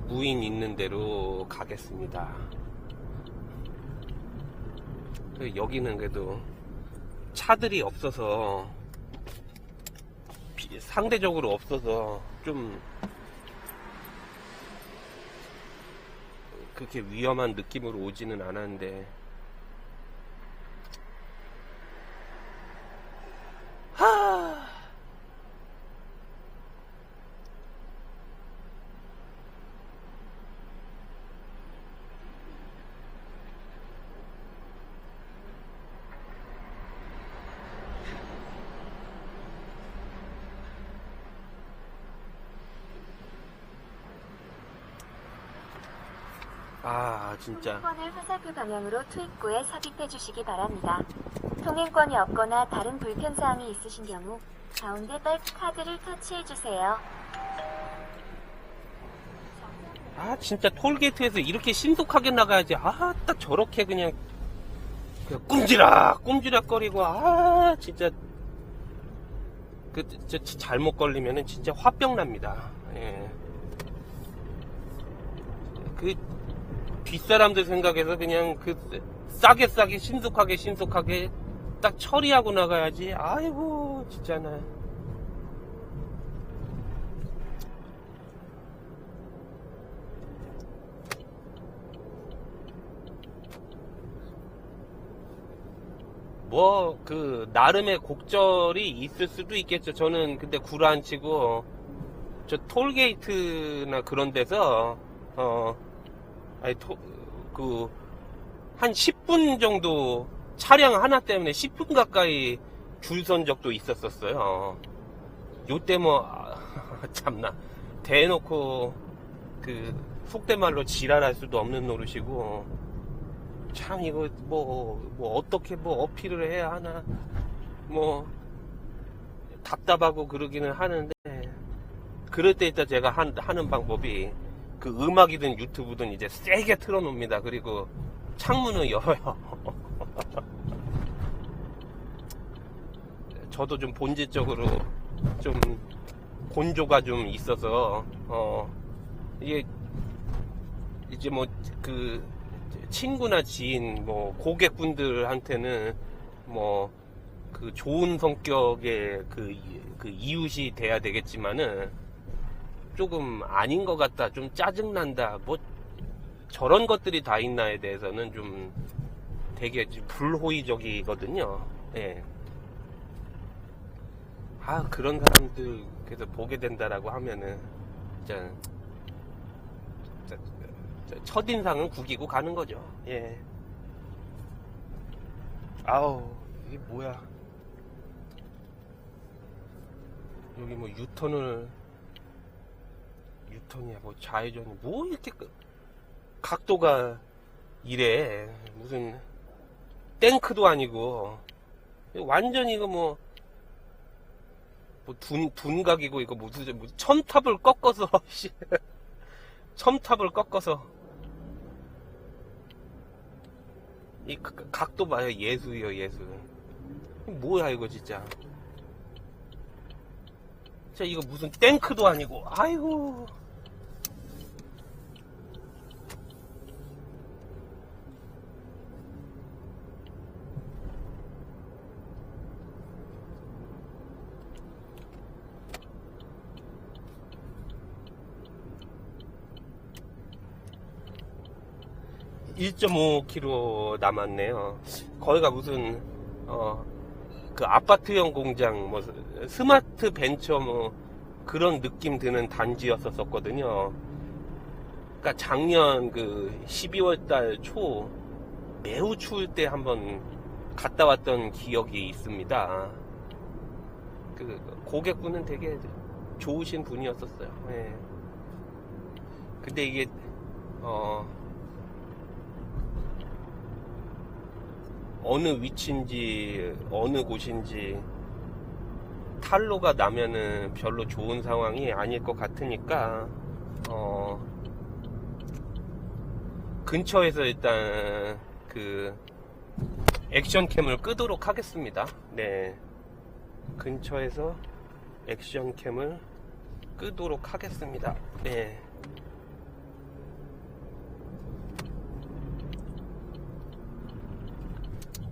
무인 있는 대로 가겠습니다. 여기는 그래도 차들이 없어서, 상대적으로 없어서 좀 그렇게 위험한 느낌으로 오지는 않았는데, 진짜 통행권을 화살표 방향으로 투입구에 삽입해 주시기 바랍니다. 통행권이 없거나 다른 불편사항이 있으신 경우 가운데 빨 카드를 터치해 주세요. 진짜 톨게이트에서 이렇게 신속하게 나가야지. 딱 저렇게 그냥 꼼지락거리고, 진짜 잘못 걸리면은 진짜 화병 납니다. 예. 그 뒷사람들 생각해서 그냥 싸게 신속하게 딱 처리하고 나가야지. 아이고 진짜 나 뭐 그 나름의 곡절이 있을 수도 있겠죠. 저는 근데 구라안치고 저 톨게이트나 그런 데서 한 10분 정도 차량 하나 때문에 10분 가까이 줄 선 적도 있었어요. 요때 뭐 참나 대놓고 그 속된 말로 지랄할 수도 없는 노릇이고, 참 이거 뭐 어떻게 뭐 어필을 해야 하나 뭐 답답하고 그러기는 하는데, 그럴 때 일단 제가 하는 방법이 그 음악이든 유튜브든 이제 세게 틀어놓습니다. 그리고 창문을 열어요. 저도 좀 본질적으로 좀 곤조가 좀 있어서 이게 이제 뭐 그 친구나 지인 뭐 고객분들한테는 뭐 그 좋은 성격의 그 이웃이 돼야 되겠지만은 조금 아닌 것 같다, 좀 짜증난다, 뭐 저런 것들이 다 있나에 대해서는 좀 되게 불호의적이거든요. 예. 아, 그런 사람들 그래서 보게 된다라고 하면은 진짜, 첫인상은 구기고 가는 거죠. 예. 아우, 이게 뭐야. 여기 뭐 유턴이야, 뭐 좌회전이, 뭐 이렇게 각도가 이래. 무슨 탱크도 아니고. 완전 이거 뭐 둔각이고, 이거 무슨 첨탑을 꺾어서, 첨탑을 꺾어서. 이 각도 봐요. 예술이요, 예술. 뭐야, 이거 진짜. 진짜 이거 무슨 탱크도 아니고, 아이고. 1.5km 남았네요. 거기가 무슨 그 아파트형 공장, 뭐 스마트 벤처 뭐 그런 느낌 드는 단지였었거든요. 그러니까 작년 그 12월 달 초 매우 추울 때 한번 갔다 왔던 기억이 있습니다. 그 고객분은 되게 좋으신 분이었었어요. 예. 근데 이게 어느 위치인지 어느 곳인지 탈로가 나면은 별로 좋은 상황이 아닐 것 같으니까 근처에서 일단 그 액션캠을 끄도록 하겠습니다. 네, 근처에서 액션캠을 끄도록 하겠습니다. 네.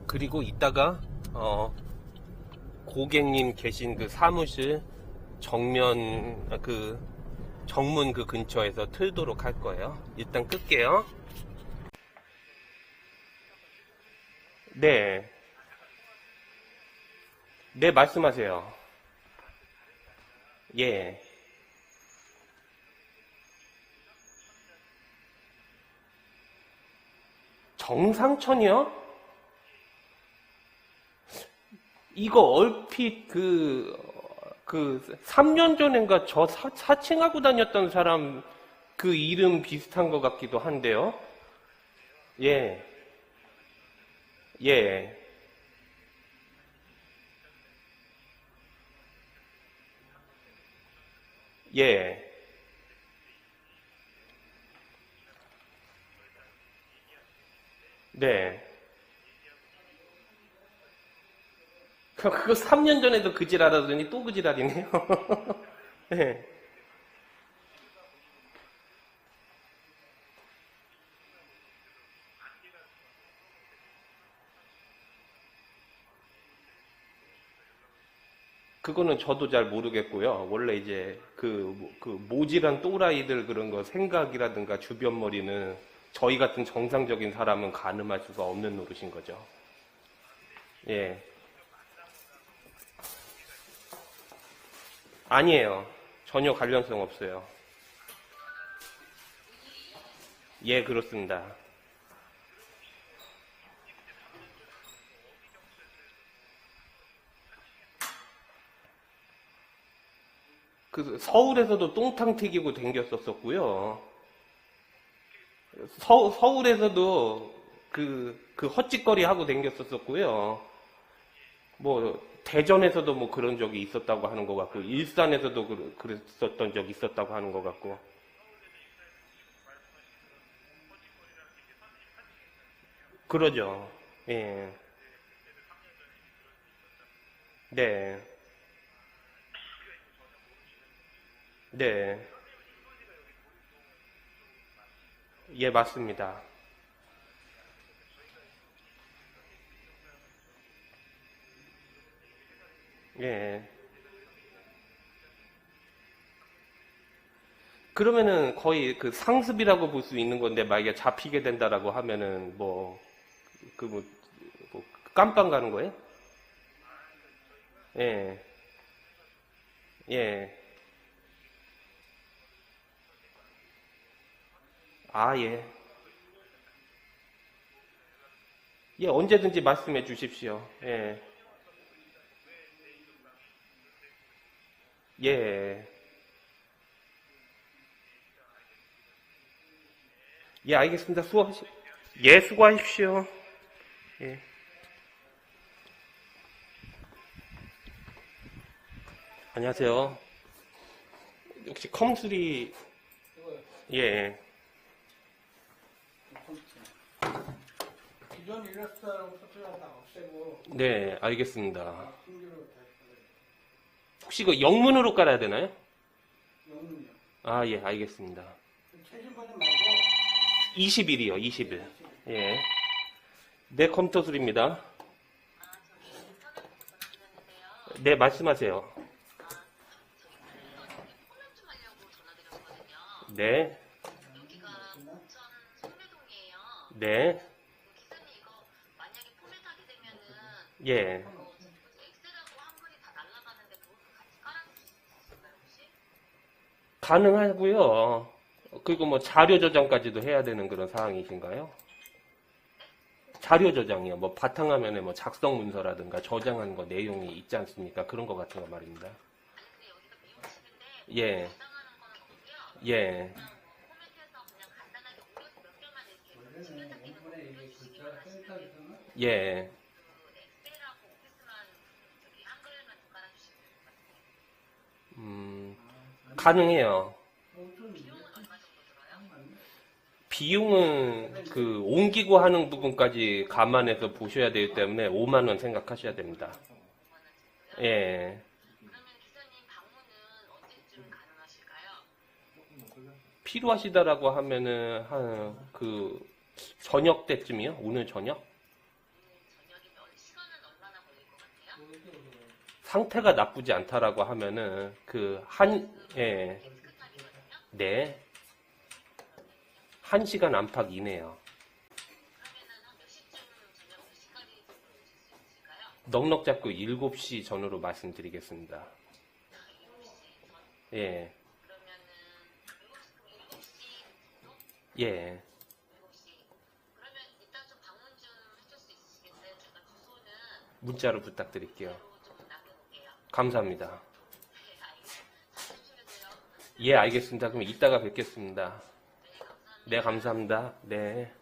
그리고 이따가 고객님 계신 그 사무실 정면 그 정문 그 근처에서 틀도록 할 거예요. 일단 끌게요. 네. 네, 말씀하세요. 예. 정상천이요? 이거 얼핏 그 3년 전인가 저 사칭하고 다녔던 사람 그 이름 비슷한 것 같기도 한데요. 예, 예, 예. 네. 그거 3년 전에도 그 지랄하더니 또 그 지랄이네요. 네. 그거는 저도 잘 모르겠고요. 원래 이제 그 모질한 또라이들 그런 거 생각이라든가 주변머리는 저희 같은 정상적인 사람은 가늠할 수가 없는 노릇인 거죠. 예. 아니에요. 전혀 관련성 없어요. 예, 그렇습니다. 그 서울에서도 똥탕 튀기고 댕겼었었고요. 서울에서도 그 헛짓거리 하고 댕겼었었고요. 뭐 대전에서도 뭐 그런 적이 있었다고 하는 것 같고, 일산에서도 그랬었던 적이 있었다고 하는 것 같고. 그러죠. 예. 네. 네. 예, 맞습니다. 예. 그러면은 거의 그 상습이라고 볼 수 있는 건데, 만약에 잡히게 된다라고 하면은, 뭐, 깜빵 가는 거예요? 예, 예. 아, 예. 예, 언제든지 말씀해 주십시오. 예, 예. 예, 알겠습니다. 예, 수고하십시오. 예. 안녕하세요. 혹시 컴수리, 예, 기존 일러스트하고 소프트웨어 다 없애고 네, 알겠습니다. 신규로 혹시 그 영문으로 깔아야 되나요? 영문이요. 아, 예, 알겠습니다. 최신 버전 말고 20일이요, 20일. 예. 네, 컴퓨터 수리입니다. 네, 말씀하세요. 네, 여기가 부천 성내동이에요. 네, 기사님 이거 만약에 포맷하게 되면은 예. 엑셀하고 한글이 다 날아가는데 그것도 같이 깔아주실 수 있을까요 혹시? 가능하고요. 그리고 뭐 자료 저장까지도 해야 되는 그런 상황이신가요? 자료 저장이요. 뭐 바탕화면에 뭐 작성 문서라든가 저장한 거 내용이 있지 않습니까? 그런 거 같은 거 말입니다. 아니 근데 여기가 미용실인데 예, 저장하는 거는 없고요. 예. 그냥 포맷해서 그냥 간단하게 오디오 몇 개만 이렇게 원래는 챙겨잡기는 원본에 이게 올려주시기만 글자 하시면 센터에서는 예. 그 엑셀하고 오피스만 저기 한글만 좀 깔아주시면 될 것 같아요. 가능해요. 비용은 얼마 정도 들어요? 비용은 그 옮기고 하는 부분까지 감안해서 보셔야 되기 때문에 5만 원 생각하셔야 됩니다. 5만 원 정도요? 예. 그러면 기사님 방문은 언제쯤 가능하실까요? 필요하시다라고 하면은 한 그 저녁 때쯤이요? 오늘 저녁? 저녁이면 시간은 얼마나 걸릴 것 같아요? 상태가 나쁘지 않다라고 하면은 예. 깨끗하기거든요? 네. 1시간 안팎 이내요. 그러면은 한 몇 시쯤 저녁 몇 시까지 정도 오실 수 있을까요? 넉넉 잡고 7시 전후로 말씀드리겠습니다. 7시 전? 예. 그러면은 7시 정도? 예. 7시. 그러면 이따 좀 방문 좀 해줄 수 있으시겠어요? 제가 주소는 문자로 부탁드릴게요. 그대로 좀 남겨놓을게요. 감사합니다. 네, 알겠습니다. 잘 주시면 돼요. 예, 알겠습니다. 그럼 이따가 뵙겠습니다. 네, 감사합니다. 네, 감사합니다. 네.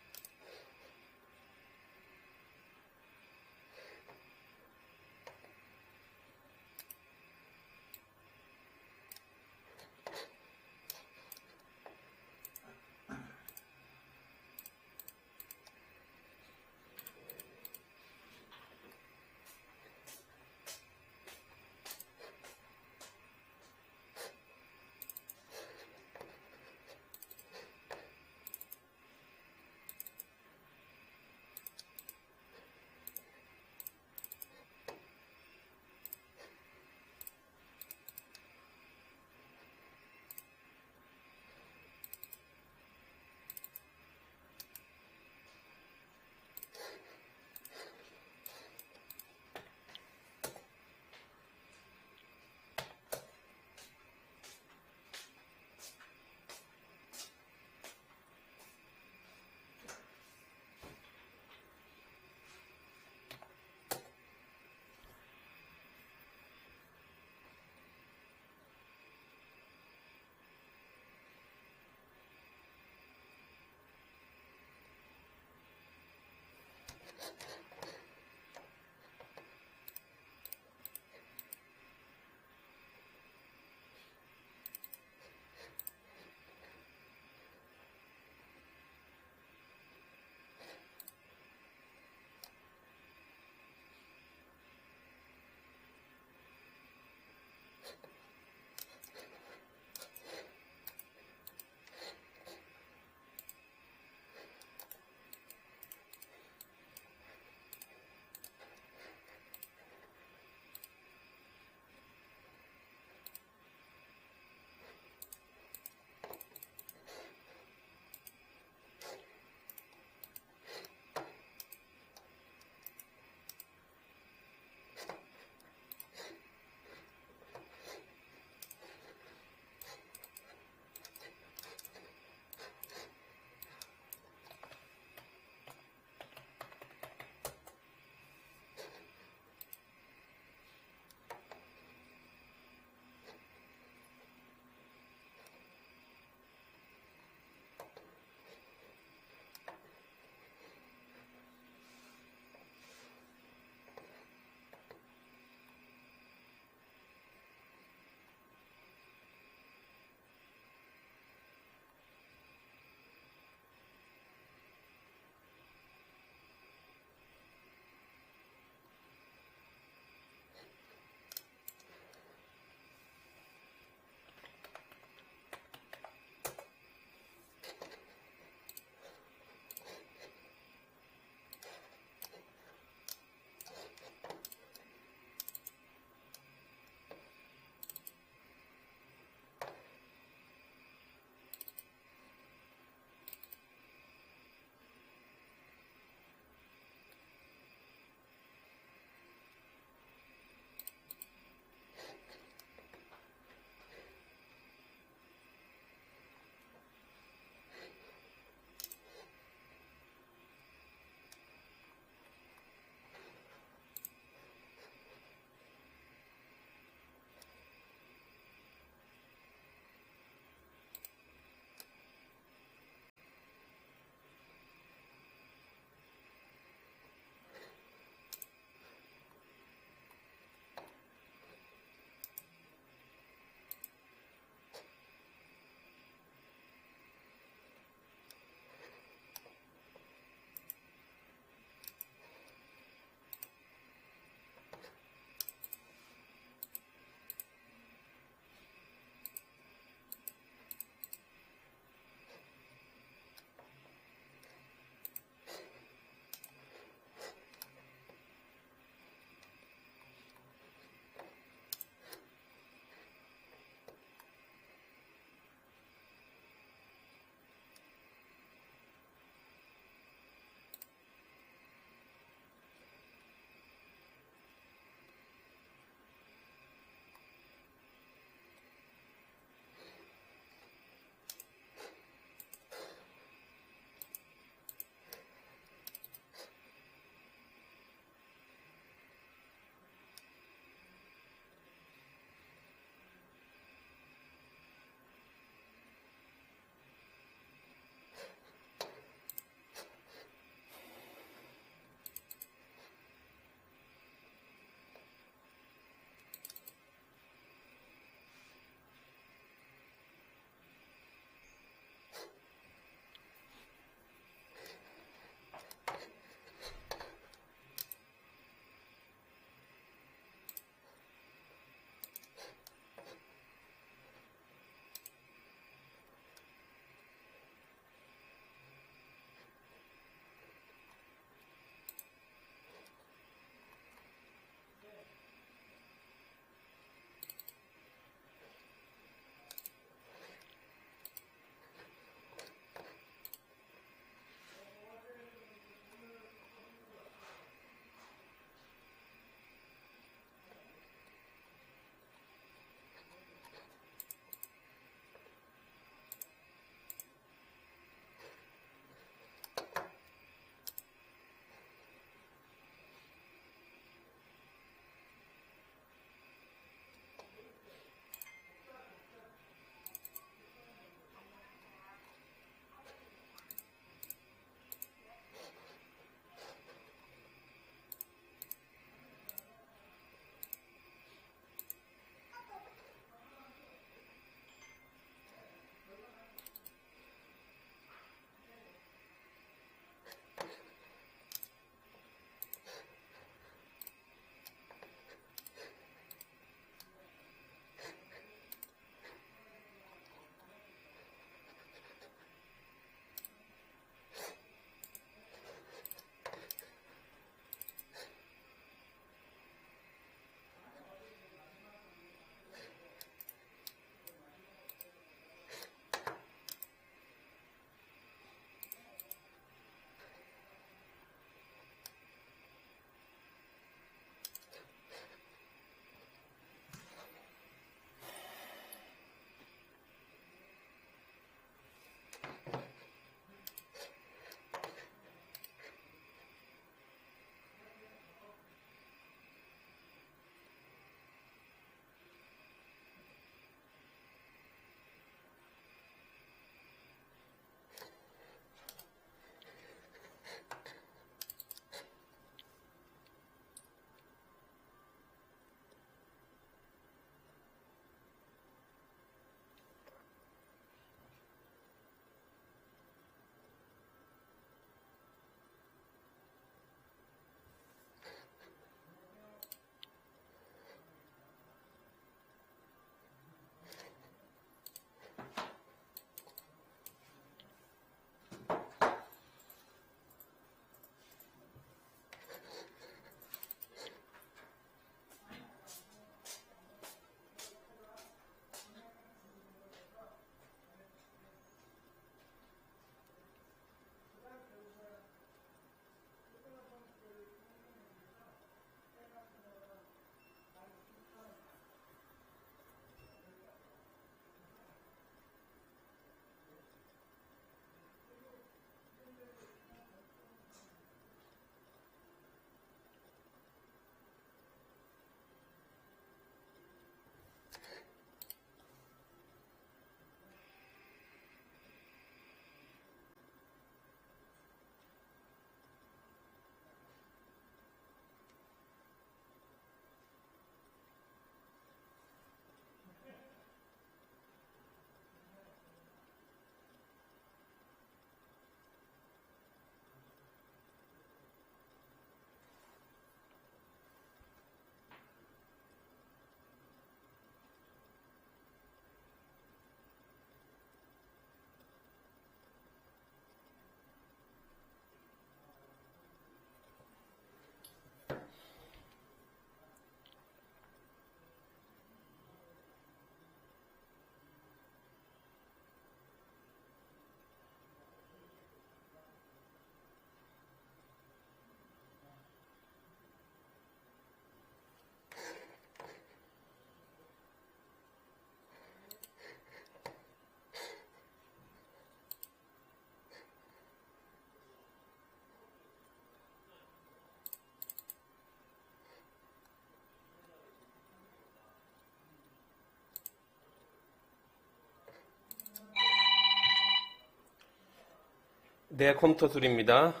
네, 컴퓨터술입니다. 네, 안녕하세요.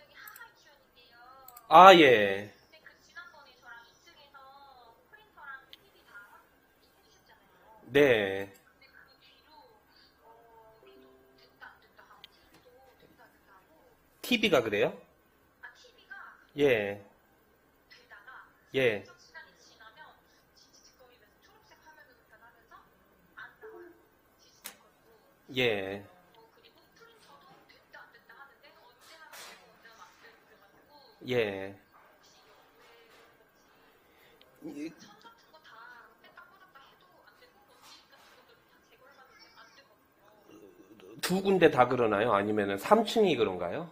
여기 하하이치원인데요. 아, 예. 근데 그 지난번에 저랑 2층에서 프린터랑 TV 다 해주셨잖아요. 네. 근데 그 뒤로 계속 됐다 안 됐다 하고 TV도 됐다 안 됐다 하고 TV가 그래요? TV가 예. 되다가 예. 일정 시간이 지나면 지지직거리면서 초록색 화면으로 변하면서 안 나와요. 지지직거리고 예. 그리고 프린터도 됐다 안 됐다 하는데 언제 하면 되고 언제 하면 안 되고 그래가지고 예. 혹시 왜 그런지 천 같은 거 다 뺐다 꽂았다 해도 안 되고 먼지 같은 것들 다 제거를 하는데 안 되거든요. 두 군데 다 그러나요? 아니면은 3층이 그런가요?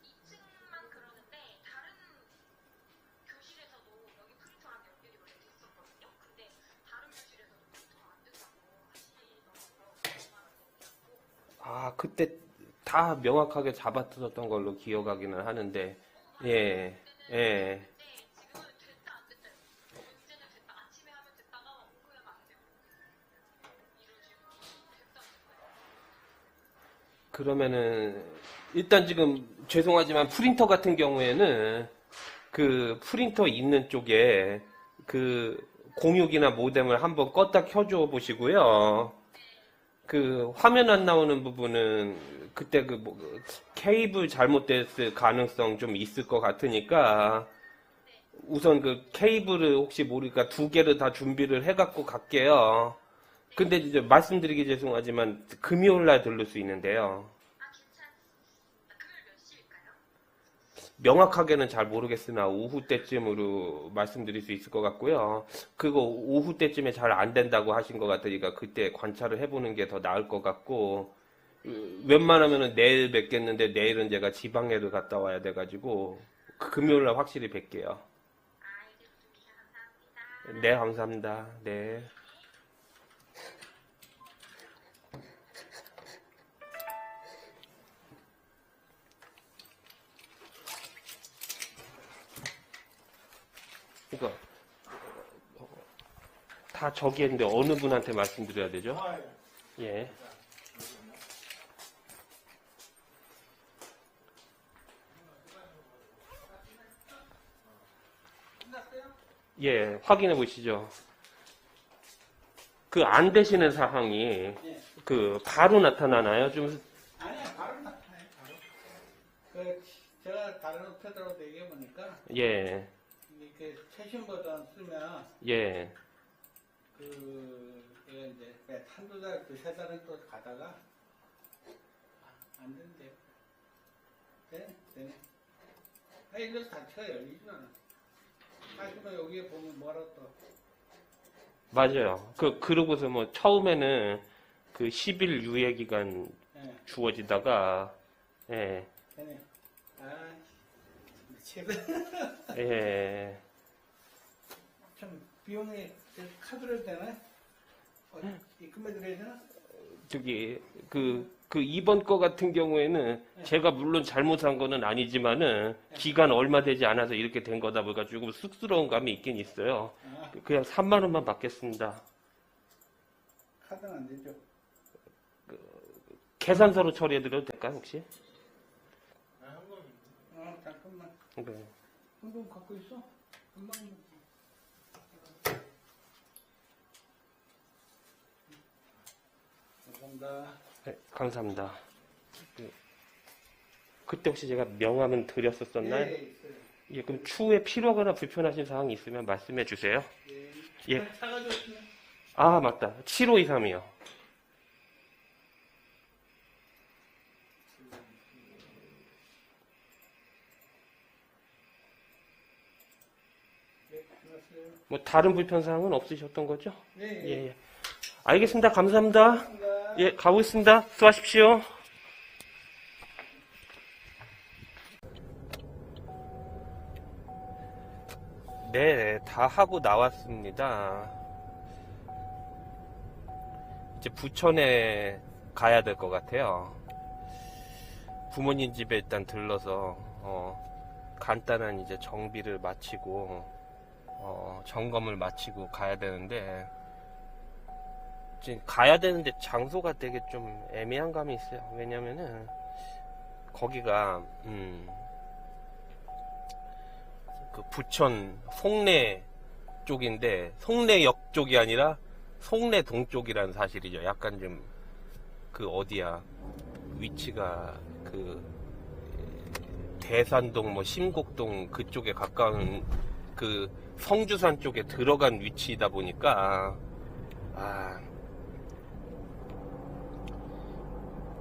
2층만 그러는데 다른 교실에서도 여기 프린터랑 연결이 원래 됐었거든요. 근데 다른 교실에서도 프린터가 안 된다고 하시더라고요. 아, 그때 다 명확하게 잡아뜯었던 걸로 기억하기는 하는데, 예. 예. 지금은 됐다 안 됐다 언제는 됐다 아침에 하면 됐다가 오후에 하면 안 돼요. 이런 식으로 됐다 안 됐다. 그러면은, 일단 지금 죄송하지만 프린터 같은 경우에는 그 프린터 있는 쪽에 그 06이나 모뎀을 한번 껐다 켜줘 보시고요. 그 화면 안 나오는 부분은 그때 그 뭐 케이블 잘못됐을 가능성 좀 있을 것 같으니까 우선 그 케이블을 혹시 모르니까 두 개를 다 준비를 해갖고 갈게요. 근데 이제 말씀드리기 죄송하지만 금요일 날 들를 수 있는데요. 괜찮습니다. 금요일 몇 시일까요? 명확하게는 잘 모르겠으나 오후 때쯤으로 말씀드릴 수 있을 것 같고요. 그거 오후 때쯤에 잘 안 된다고 하신 것 같으니까 그때 관찰을 해보는 게 더 나을 것 같고, 웬만하면은 내일 뵙겠는데 내일은 제가 지방에를 갔다 와야 돼가지고 금요일 날 확실히 뵐게요. 알겠습니다. 감사합니다. 네, 감사합니다. 네. 이거 다 저기 했는데 어느 분한테 말씀드려야 되죠? 예. 예, 확인해 보시죠. 그 안 되시는 사항이 예. 그 바로 나타나나요? 좀 아니야, 바로 나타나요, 바로. 그, 제가 다른 업체들하고 얘기해보니까, 예, 이렇게 최신 버전 쓰면, 예. 이게 이제, 한두 달, 두세 달은 또 가다가, 안 된대요. 되네. 이래서 자체가 열리지 않아. 하지만 여기에 보면 뭐라 또, 맞아요. 그러고서 뭐 처음에는 그 10일 유예 기간 예, 주어지다가 예, 되네. 미치겠다. 예. 참, 비용이 카드로 해도 되나? 입금해드려야 되나? 저기 그 이번 거 같은 경우에는 제가 물론 잘못한 거는 아니지만은 기간 얼마 되지 않아서 이렇게 된 거다 보니까 쑥스러운 감이 있긴 있어요. 아, 그냥 3만 원만 받겠습니다. 카드는 안 되죠. 계산서로 처리해드려도 될까요 혹시? 잠깐만. 네. 현금 갖고 있어? 금방. 감사합니다. 네, 감사합니다. 그때 혹시 제가 명함은 드렸었나요? 예, 있어요. 예, 그럼 추후에 필요하거나 불편하신 사항이 있으면 말씀해 주세요. 예. 예. 사가지고 있으면. 아, 맞다. 7523이요. 예, 고맙습니다. 뭐 다른 불편 사항은 없으셨던 거죠? 예, 예, 예. 예. 알겠습니다. 감사합니다. 감사합니다. 예, 가보겠습니다. 수고하십시오. 네, 다 하고 나왔습니다. 이제 부천에 가야 될 것 같아요. 부모님 집에 일단 들러서 간단한 이제 정비를 마치고 점검을 마치고 가야 되는데 지금 가야 되는데 장소가 되게 좀 애매한 감이 있어요. 왜냐면은 거기가 그 부천 송내 쪽인데 송내역 쪽이 아니라 송내동 쪽이라는 사실이죠. 약간 좀 그 어디야 위치가 그 대산동 뭐 심곡동 그쪽에 가까운 그 성주산 쪽에 들어간 위치이다 보니까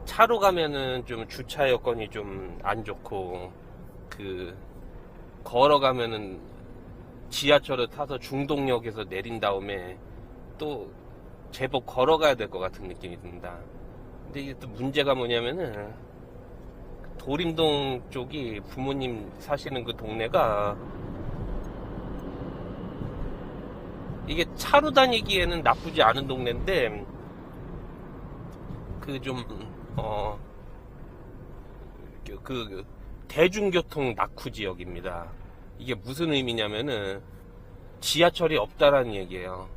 차로 가면은 좀 주차 여건이 좀 안 좋고 그 걸어가면은 지하철을 타서 중동역에서 내린 다음에 또 제법 걸어가야 될 것 같은 느낌이 든다. 근데 이게 또 문제가 뭐냐면은 도림동 쪽이 부모님 사시는 그 동네가 이게 차로 다니기에는 나쁘지 않은 동네인데 그 좀 그 대중교통 낙후 지역입니다. 이게 무슨 의미냐면은 지하철이 없다라는 얘기예요.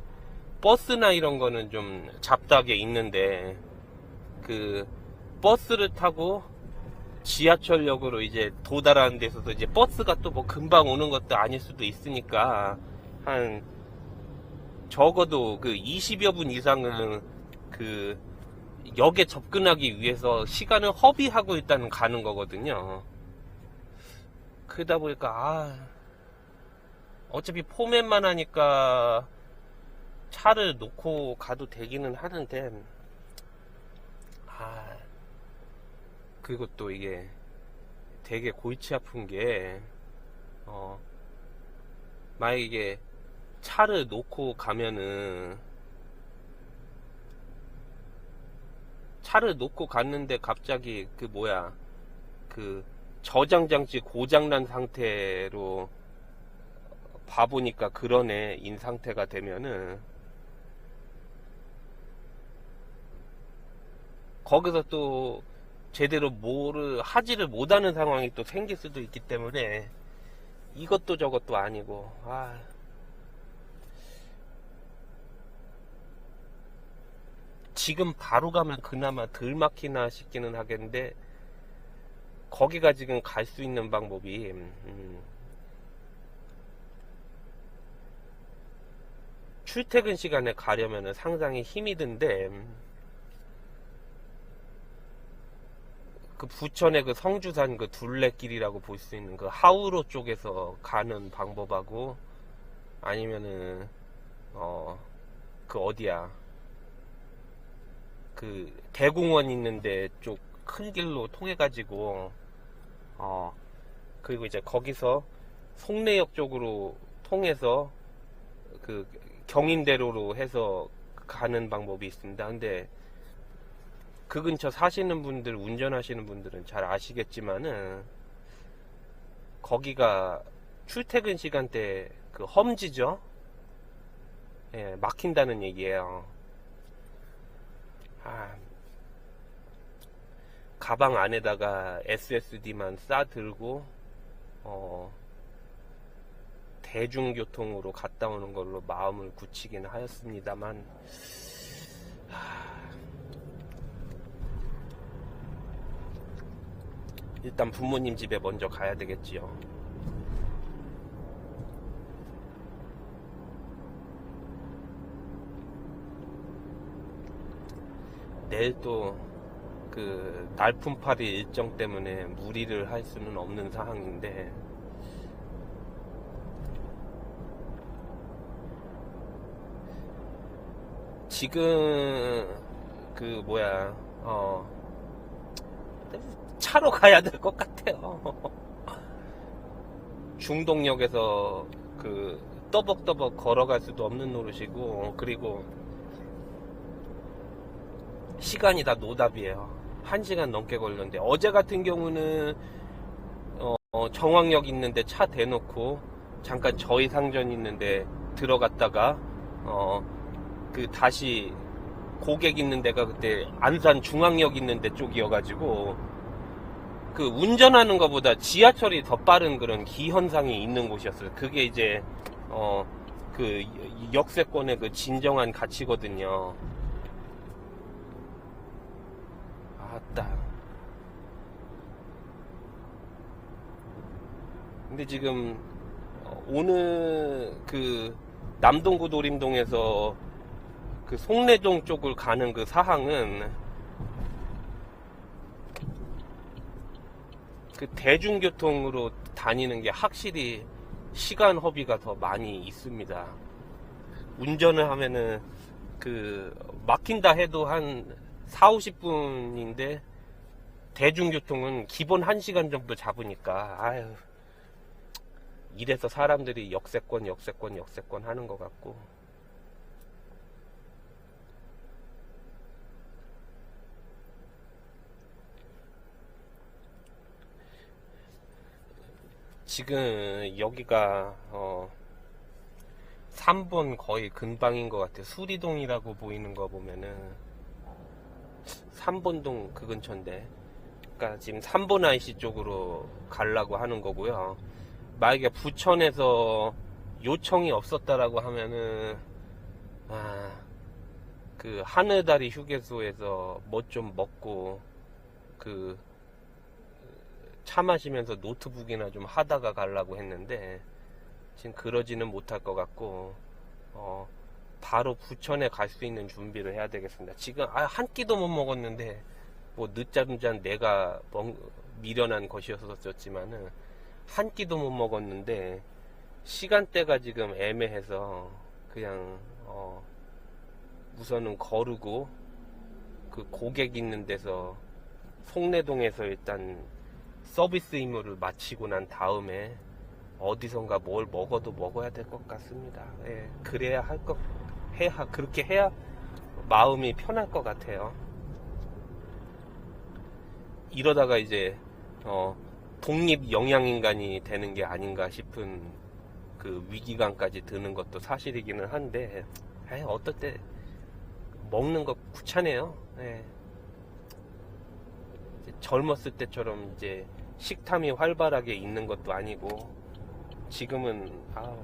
버스나 이런 거는 좀 잡다하게 있는데 그 버스를 타고 지하철역으로 이제 도달하는 데서도 이제 버스가 또 뭐 금방 오는 것도 아닐 수도 있으니까 한 적어도 그 20여 분 이상은 그 역에 접근하기 위해서 시간을 허비하고 일단 가는 거거든요. 그러다 보니까 어차피 포맷만 하니까 차를 놓고 가도 되기는 하는데 그리고 또 이게 되게 골치 아픈 게 만약에 이게 차를 놓고 가면은 차를 놓고 갔는데 갑자기 그 뭐야 그 저장장치 고장난 상태로 봐보니까 그러네 인 상태가 되면은 거기서 또 제대로 뭐를 하지를 못하는 상황이 또 생길 수도 있기 때문에 이것도 저것도 아니고 지금 바로 가면 그나마 덜 막히나 싶기는 하겠는데 거기가 지금 갈 수 있는 방법이 출퇴근 시간에 가려면 상당히 힘이 든데 그 부천의 그 성주산 그 둘레길이라고 볼 수 있는 그 하우로 쪽에서 가는 방법하고 아니면은 그 어디야 그 대공원 있는데 쪽 큰 길로 통해 가지고 그리고 이제 거기서 송내역 쪽으로 통해서 그 경인대로로 해서 가는 방법이 있습니다. 근데 그 근처 사시는 분들, 운전하시는 분들은 잘 아시겠지만은 거기가 출퇴근 시간대 그 험지죠. 예, 막힌다는 얘기예요. 가방 안에다가 SSD만 싸 들고 대중교통으로 갔다 오는 걸로 마음을 굳히긴 하였습니다만 일단 부모님 집에 먼저 가야 되겠지요. 내일 또 그 날품팔이 일정 때문에 무리를 할 수는 없는 상황인데 지금 그 뭐야 차로 가야 될 것 같아요. 중동역에서 그 떠벅떠벅 걸어갈 수도 없는 노릇이고 그리고 시간이 다 노답이에요. 1시간 넘게 걸렸는데 어제 같은 경우는 정왕역 있는데 차 대놓고 잠깐 저희 상전 있는데 들어갔다가 그 다시 고객 있는 데가 그때 안산 중앙역 있는 데 쪽이어가지고 그 운전하는 것보다 지하철이 더 빠른 그런 기현상이 있는 곳이었어요. 그게 이제 그 역세권의 그 진정한 가치거든요. 아따 근데 지금 오늘 그 남동구 도림동에서 그 송내동 쪽을 가는 그 사항은 그 대중교통으로 다니는 게 확실히 시간 허비가 더 많이 있습니다. 운전을 하면은 그 막힌다 해도 한 4, 50분인데 대중교통은 기본 1시간 정도 잡으니까 아유, 이래서 사람들이 역세권 하는 것 같고. 지금 여기가 3번 거의 근방인 것 같아요. 수리동이라고 보이는 거 보면은 3번동 그 근처인데, 그러니까 지금 3번 IC 쪽으로 가려고 하는 거고요. 만약에 부천에서 요청이 없었다라고 하면은 그 하늘다리 휴게소에서 뭐 좀 먹고 그 차 마시면서 노트북이나 좀 하다가 가려고 했는데 지금 그러지는 못할 것 같고 바로 부천에 갈 수 있는 준비를 해야 되겠습니다. 지금 한 끼도 못 먹었는데 뭐 늦잠 내가 미련한 것이었었지만은 한 끼도 못 먹었는데 시간대가 지금 애매해서 그냥 우선은 거르고 그 고객 있는 데서 송내동에서 일단 서비스 임무를 마치고 난 다음에 어디선가 뭘 먹어도 먹어야 될 것 같습니다. 예, 그래야 그렇게 해야 마음이 편할 것 같아요. 이러다가 이제 독립 영양인간이 되는 게 아닌가 싶은 그 위기감까지 드는 것도 사실이기는 한데, 어떨 때 먹는 거 귀찮아요. 예. 젊었을 때처럼 이제 식탐이 활발하게 있는 것도 아니고 지금은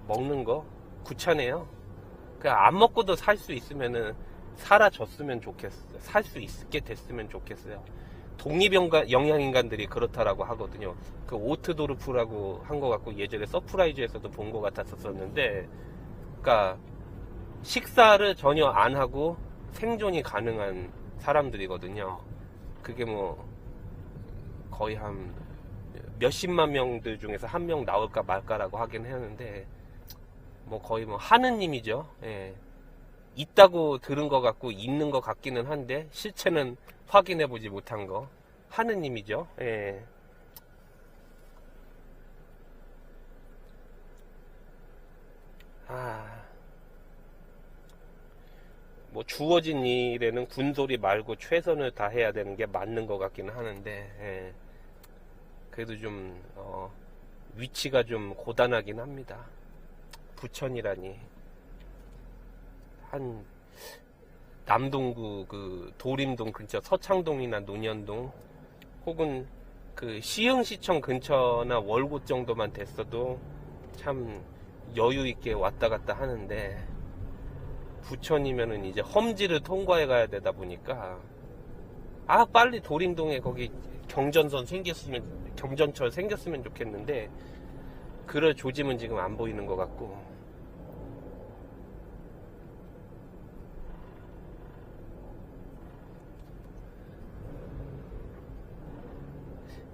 먹는 거 귀찮아요. 그냥 안 먹고도 살 수 있으면은 사라졌으면 좋겠어요. 살 수 있게 됐으면 좋겠어요. 독립영양인간들이 그렇다라고 하거든요. 그 오트도르프라고 한 것 같고 예전에 서프라이즈에서도 본 것 같았었는데, 그러니까 식사를 전혀 안 하고 생존이 가능한 사람들이거든요. 그게 뭐 거의 한 몇십만 명들 중에서 한 명 나올까 말까라고 하긴 하는데 뭐 거의 뭐 하느님이죠. 예. 있다고 들은 것 같고 있는 것 같기는 한데 실체는 확인해보지 못한 거 하느님이죠. 예. 뭐 주어진 일에는 군소리 말고 최선을 다해야 되는 게 맞는 것 같기는 하는데, 예. 그래도 좀 위치가 좀 고단하긴 합니다. 부천이라니. 한 남동구 그 도림동 근처 서창동이나 논현동 혹은 그 시흥시청 근처나 월곶 정도만 됐어도 참 여유 있게 왔다 갔다 하는데, 부천이면은 이제 험지를 통과해 가야 되다 보니까 빨리 도림동에 거기 경전철 생겼으면 좋겠는데 그럴 조짐은 지금 안 보이는 것 같고.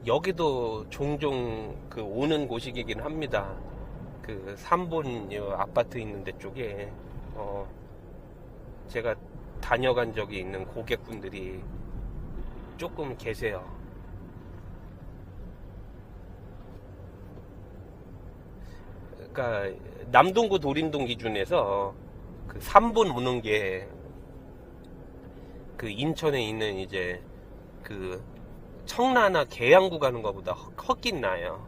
여기도 종종 그 오는 곳이긴 합니다. 그 3본 아파트 있는 데 쪽에 제가 다녀간 적이 있는 고객분들이 조금 계세요. 그러니까 남동구 도림동 기준에서 그 3본 오는 게 그 인천에 있는 이제 그 청라나 계양구 가는 것보다 헛긴 나요.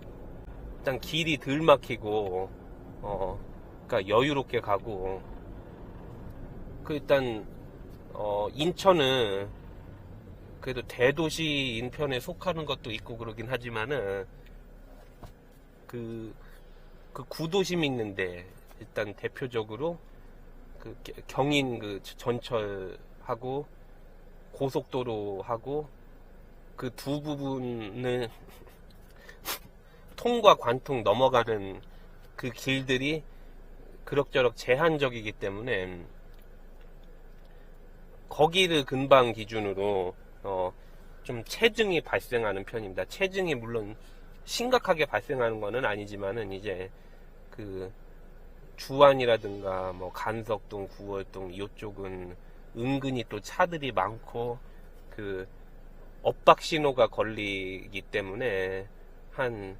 일단 길이 덜 막히고 그러니까 여유롭게 가고, 그 일단 인천은 그래도 대도시 인편에 속하는 것도 있고 그러긴 하지만은 그 구도심 있는데 일단 대표적으로 그 경인 그 전철하고 고속도로하고 그 두 부분은 통과 관통 넘어가는 그 길들이 그럭저럭 제한적이기 때문에 거기를 근방 기준으로 좀 체증이 발생하는 편입니다. 체증이 물론 심각하게 발생하는 거는 아니지만은 이제 그 주안이라든가 뭐 간석동, 구월동 이쪽은 은근히 또 차들이 많고 그 엇박 신호가 걸리기 때문에 한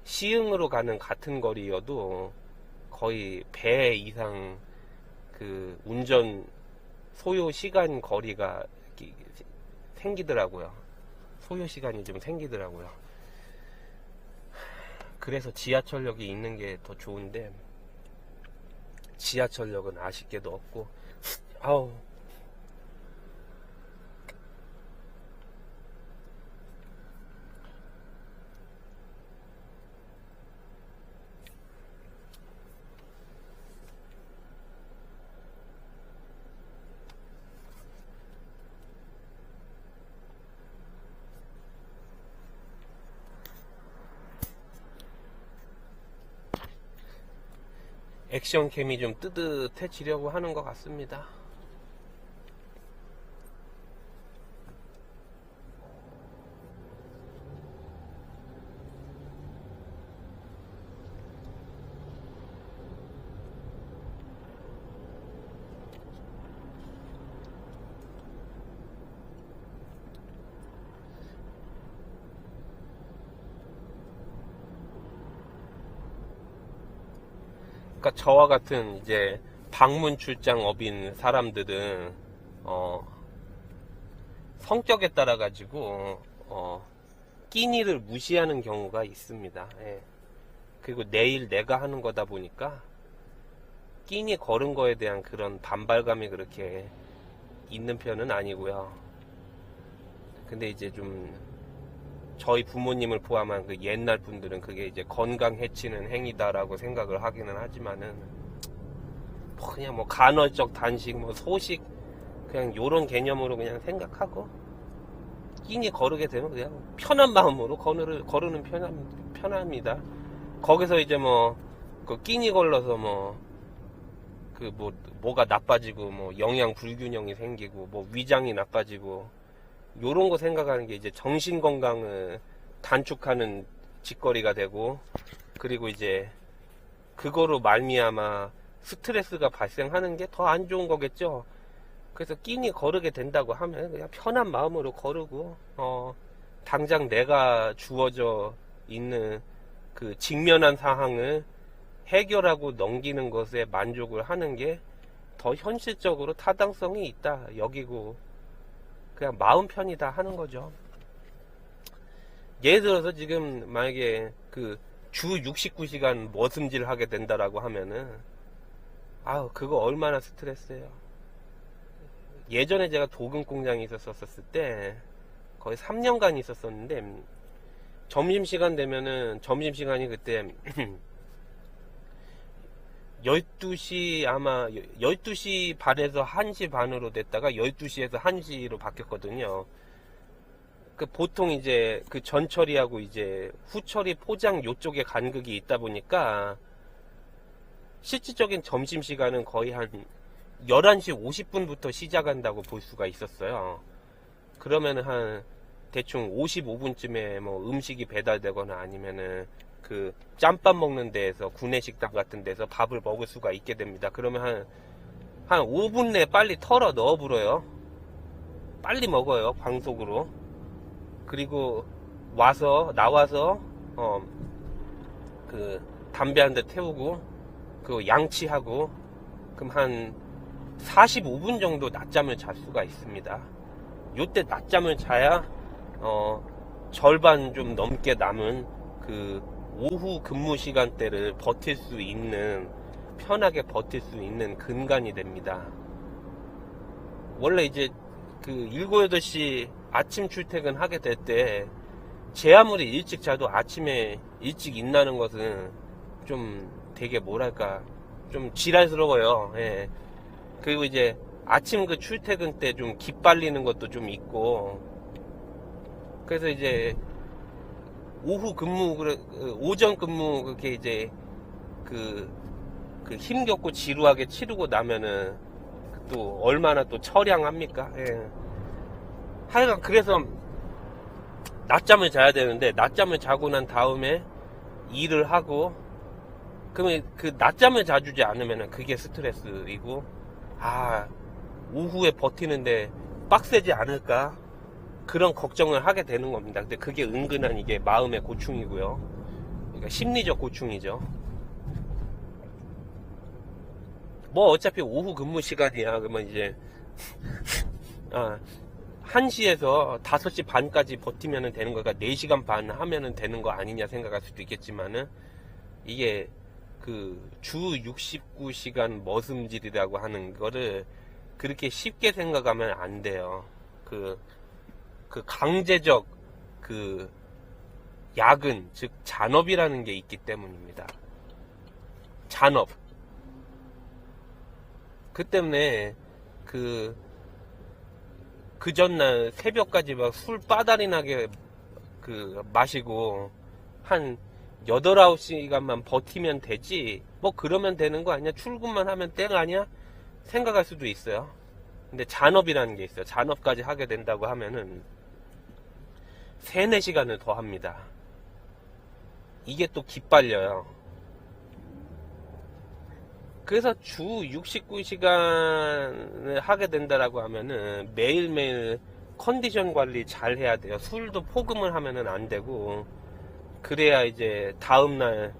시흥으로 가는 같은 거리여도 거의 배 이상 그 운전 소요 시간 거리가 생기더라고요. 소요 시간이 좀 생기더라고요. 그래서 지하철역이 있는 게 더 좋은데 지하철역은 아쉽게도 없고 아우 액션캠이 좀 뜨뜻해지려고 하는 것 같습니다. 그러니까 저와 같은 이제 방문 출장업인 사람들은 성격에 따라 가지고 끼니를 무시하는 경우가 있습니다. 예. 그리고 내일 내가 하는 거다 보니까 끼니 걸은 거에 대한 그런 반발감이 그렇게 있는 편은 아니고요. 근데 이제 좀 저희 부모님을 포함한 그 옛날 분들은 그게 이제 건강 해치는 행위다라고 생각을 하기는 하지만은 그냥 뭐 간헐적 단식, 뭐 소식 그냥 요런 개념으로 그냥 생각하고 끼니 거르게 되면 그냥 편한 마음으로 거르는 편합니다. 거기서 이제 뭐 그 끼니 걸러서 뭐가 나빠지고 뭐 영양 불균형이 생기고 뭐 위장이 나빠지고 요런 거 생각하는 게 이제 정신 건강을 단축하는 짓거리가 되고 그리고 이제 그거로 말미암아 스트레스가 발생하는 게 더 안 좋은 거겠죠. 그래서 끼니 거르게 된다고 하면 그냥 편한 마음으로 거르고 당장 내가 주어져 있는 그 직면한 상황을 해결하고 넘기는 것에 만족을 하는 게 더 현실적으로 타당성이 있다 여기고 그냥 마음 편이다 하는 거죠. 예를 들어서 지금 만약에 그 주 69시간 머슴질 하게 된다라고 하면은 그거 얼마나 스트레스예요. 예전에 제가 도금 공장에 있었을 때 거의 3년간 있었었는데 점심시간 되면은 점심시간이 그때 12시 아마 12시 반에서 1시 반으로 됐다가 12시에서 1시로 바뀌었거든요. 그 보통 이제 그 전처리하고 이제 후처리 포장 요쪽에 간극이 있다 보니까 실질적인 점심시간은 거의 한 11시 50분부터 시작한다고 볼 수가 있었어요. 그러면은 한 대충 55분쯤에 뭐 음식이 배달되거나 아니면은 그 짬밥 먹는 데에서 구내식당 같은 데서 밥을 먹을 수가 있게 됩니다. 그러면 한 5분 내에 빨리 털어 넣어 불어요. 빨리 먹어요, 광속으로. 그리고 나와서 그 담배 한 대 태우고 그 양치하고 그럼 한 45분 정도 낮잠을 잘 수가 있습니다. 요때 낮잠을 자야 절반 좀 넘게 남은 그 오후 근무 시간대를 편하게 버틸 수 있는 근간이 됩니다. 원래 이제 그 7, 8시 아침 출퇴근 하게 될 때 제 아무리 일찍 자도 아침에 일찍 일어나는 것은 좀 되게 뭐랄까 좀 지랄스러워요. 예. 그리고 이제 아침 그 출퇴근 때 좀 기빨리는 것도 좀 있고 그래서 이제 오후 근무, 오전 근무, 그렇게 이제, 그 힘겹고 지루하게 치르고 나면은, 또, 얼마나 또 처량합니까? 예. 하여간, 그래서, 낮잠을 자야 되는데, 낮잠을 자고 난 다음에, 일을 하고, 그러면 그 낮잠을 자주지 않으면은, 그게 스트레스이고, 오후에 버티는데, 빡세지 않을까? 그런 걱정을 하게 되는 겁니다. 근데 그게 은근한 이게 마음의 고충이고요. 그러니까 심리적 고충이죠. 뭐 어차피 오후 근무 시간이야. 그러면 이제 1시에서 5시 반까지 버티면 되는 거니까 4시간 반 하면 되는 거 아니냐 생각할 수도 있겠지만은 이게 그 주 69시간 머슴질이라고 하는 거를 그렇게 쉽게 생각하면 안 돼요. 그 강제적 야근, 즉 잔업이라는 게 있기 때문입니다. 잔업. 그 때문에 그 전날 새벽까지 막 술 빠다리 나게 마시고 한 8, 9시간만 버티면 되지 뭐 그러면 되는 거 아니야? 출근만 하면 땡 아니야? 생각할 수도 있어요. 근데 잔업이라는 게 있어요. 잔업까지 하게 된다고 하면은 3, 4시간을 더 합니다. 이게 또 기빨려요. 그래서 주 69시간을 하게 된다라고 하면은 매일매일 컨디션 관리 잘 해야 돼요. 술도 포금을 하면은 안 되고, 그래야 이제 다음날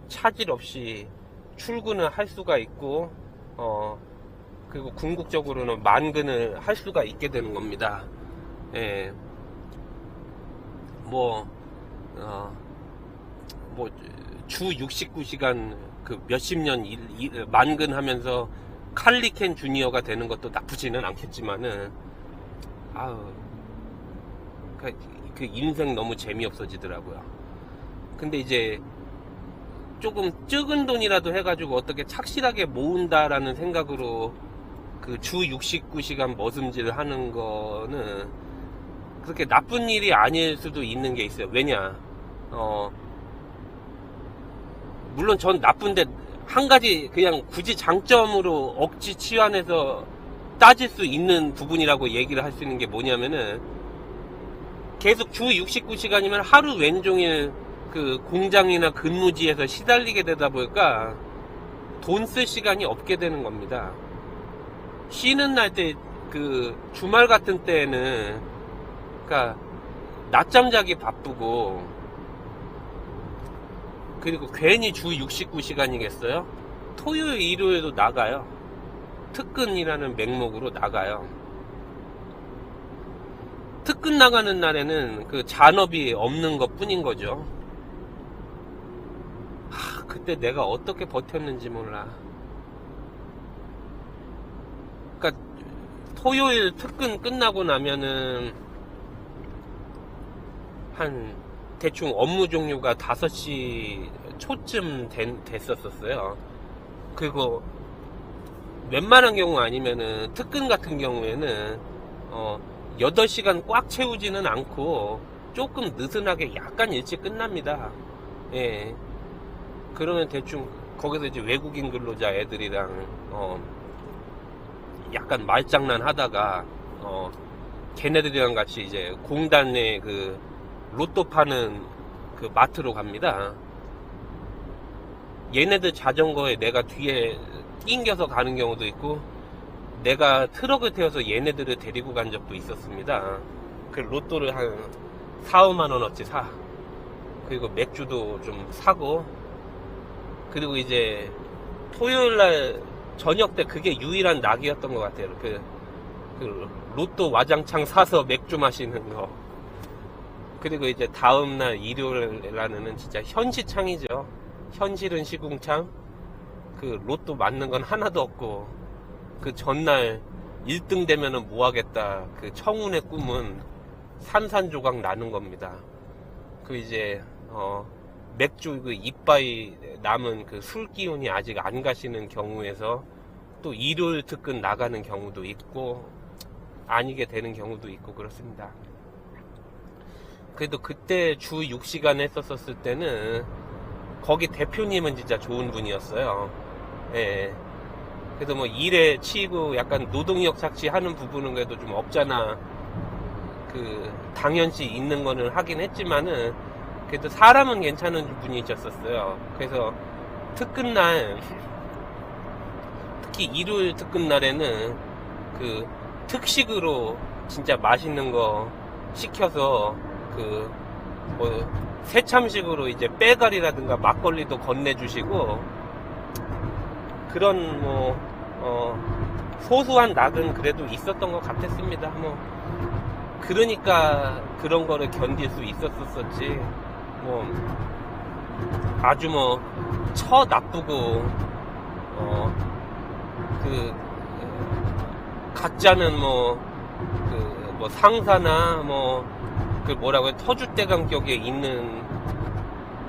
차질 없이 출근을 할 수가 있고, 그리고 궁극적으로는 만근을 할 수가 있게 되는 겁니다. 예. 주 69시간 몇십 년 만근하면서 칼리켄 주니어가 되는 것도 나쁘지는 않겠지만은, 그 인생 너무 재미없어지더라고요. 근데 이제 조금 적은 돈이라도 해가지고 어떻게 착실하게 모은다라는 생각으로 그 주 69시간 머슴질을 하는 거는 그렇게 나쁜 일이 아닐 수도 있는 게 있어요. 왜냐, 물론 전 나쁜데 한 가지 그냥 굳이 장점으로 억지 치환해서 따질 수 있는 부분이라고 얘기를 할 수 있는 게 뭐냐면은, 계속 주 69시간이면 하루 왼종일 그 공장이나 근무지에서 시달리게 되다 보니까 돈 쓸 시간이 없게 되는 겁니다. 쉬는 날 때, 주말 같은 때에는, 낮잠 자기 바쁘고, 그리고 괜히 주 69시간이겠어요? 토요일, 일요일도 나가요. 특근이라는 명목으로 나가요. 특근 나가는 날에는 그 잔업이 없는 것 뿐인 거죠. 그때 내가 어떻게 버텼는지 몰라. 그러니까 토요일 특근 끝나고 나면은 한 대충 업무 종료가 5시 초쯤 됐었어요. 그리고 웬만한 경우 아니면은 특근 같은 경우에는 8시간 꽉 채우지는 않고 조금 느슨하게 약간 일찍 끝납니다. 예. 그러면 대충 거기서 이제 외국인 근로자 애들이랑 약간 말장난 하다가 걔네들이랑 같이 이제 공단에 그 로또 파는 그 마트로 갑니다. 얘네들 자전거에 내가 뒤에 낑겨서 가는 경우도 있고, 내가 트럭을 태워서 얘네들을 데리고 간 적도 있었습니다. 그 로또를 한 4, 5만원어치 사. 그리고 맥주도 좀 사고, 그리고 이제 토요일날 저녁 때 그게 유일한 낙이었던 것 같아요. 그 로또 와장창 사서 맥주 마시는 거. 그리고 이제 다음날 일요일에는 진짜 현시창이죠. 현실은 시궁창. 그 로또 맞는 건 하나도 없고, 그 전날 1등 되면은 뭐 하겠다. 그 청운의 꿈은 산산조각 나는 겁니다. 그 이제 맥주 그 이빠이 남은 그 술 기운이 아직 안 가시는 경우에서 또 일요일 특근 나가는 경우도 있고, 아니게 되는 경우도 있고 그렇습니다. 그래도 그때 주 6시간 했었을 때는 거기 대표님은 진짜 좋은 분이었어요. 예. 그래서 뭐 일에 치이고 약간 노동력 착취하는 부분은 그래도 좀 없잖아. 그 당연시 있는 거는 하긴 했지만은 그래도 사람은 괜찮은 분이셨었어요. 그래서 특근날, 특히 일요일 특근날에는 그 특식으로 진짜 맛있는 거 시켜서 그 뭐 새참식으로 이제 빼가리라든가 막걸리도 건네주시고 그런 뭐 소소한 낙은 그래도 있었던 것 같았습니다. 뭐 그러니까 그런 거를 견딜 수 있었었지. 뭐 아주 뭐 처 나쁘고 그 가짜는 뭐 상사나 그 뭐라고 해 터줏대감 격에 있는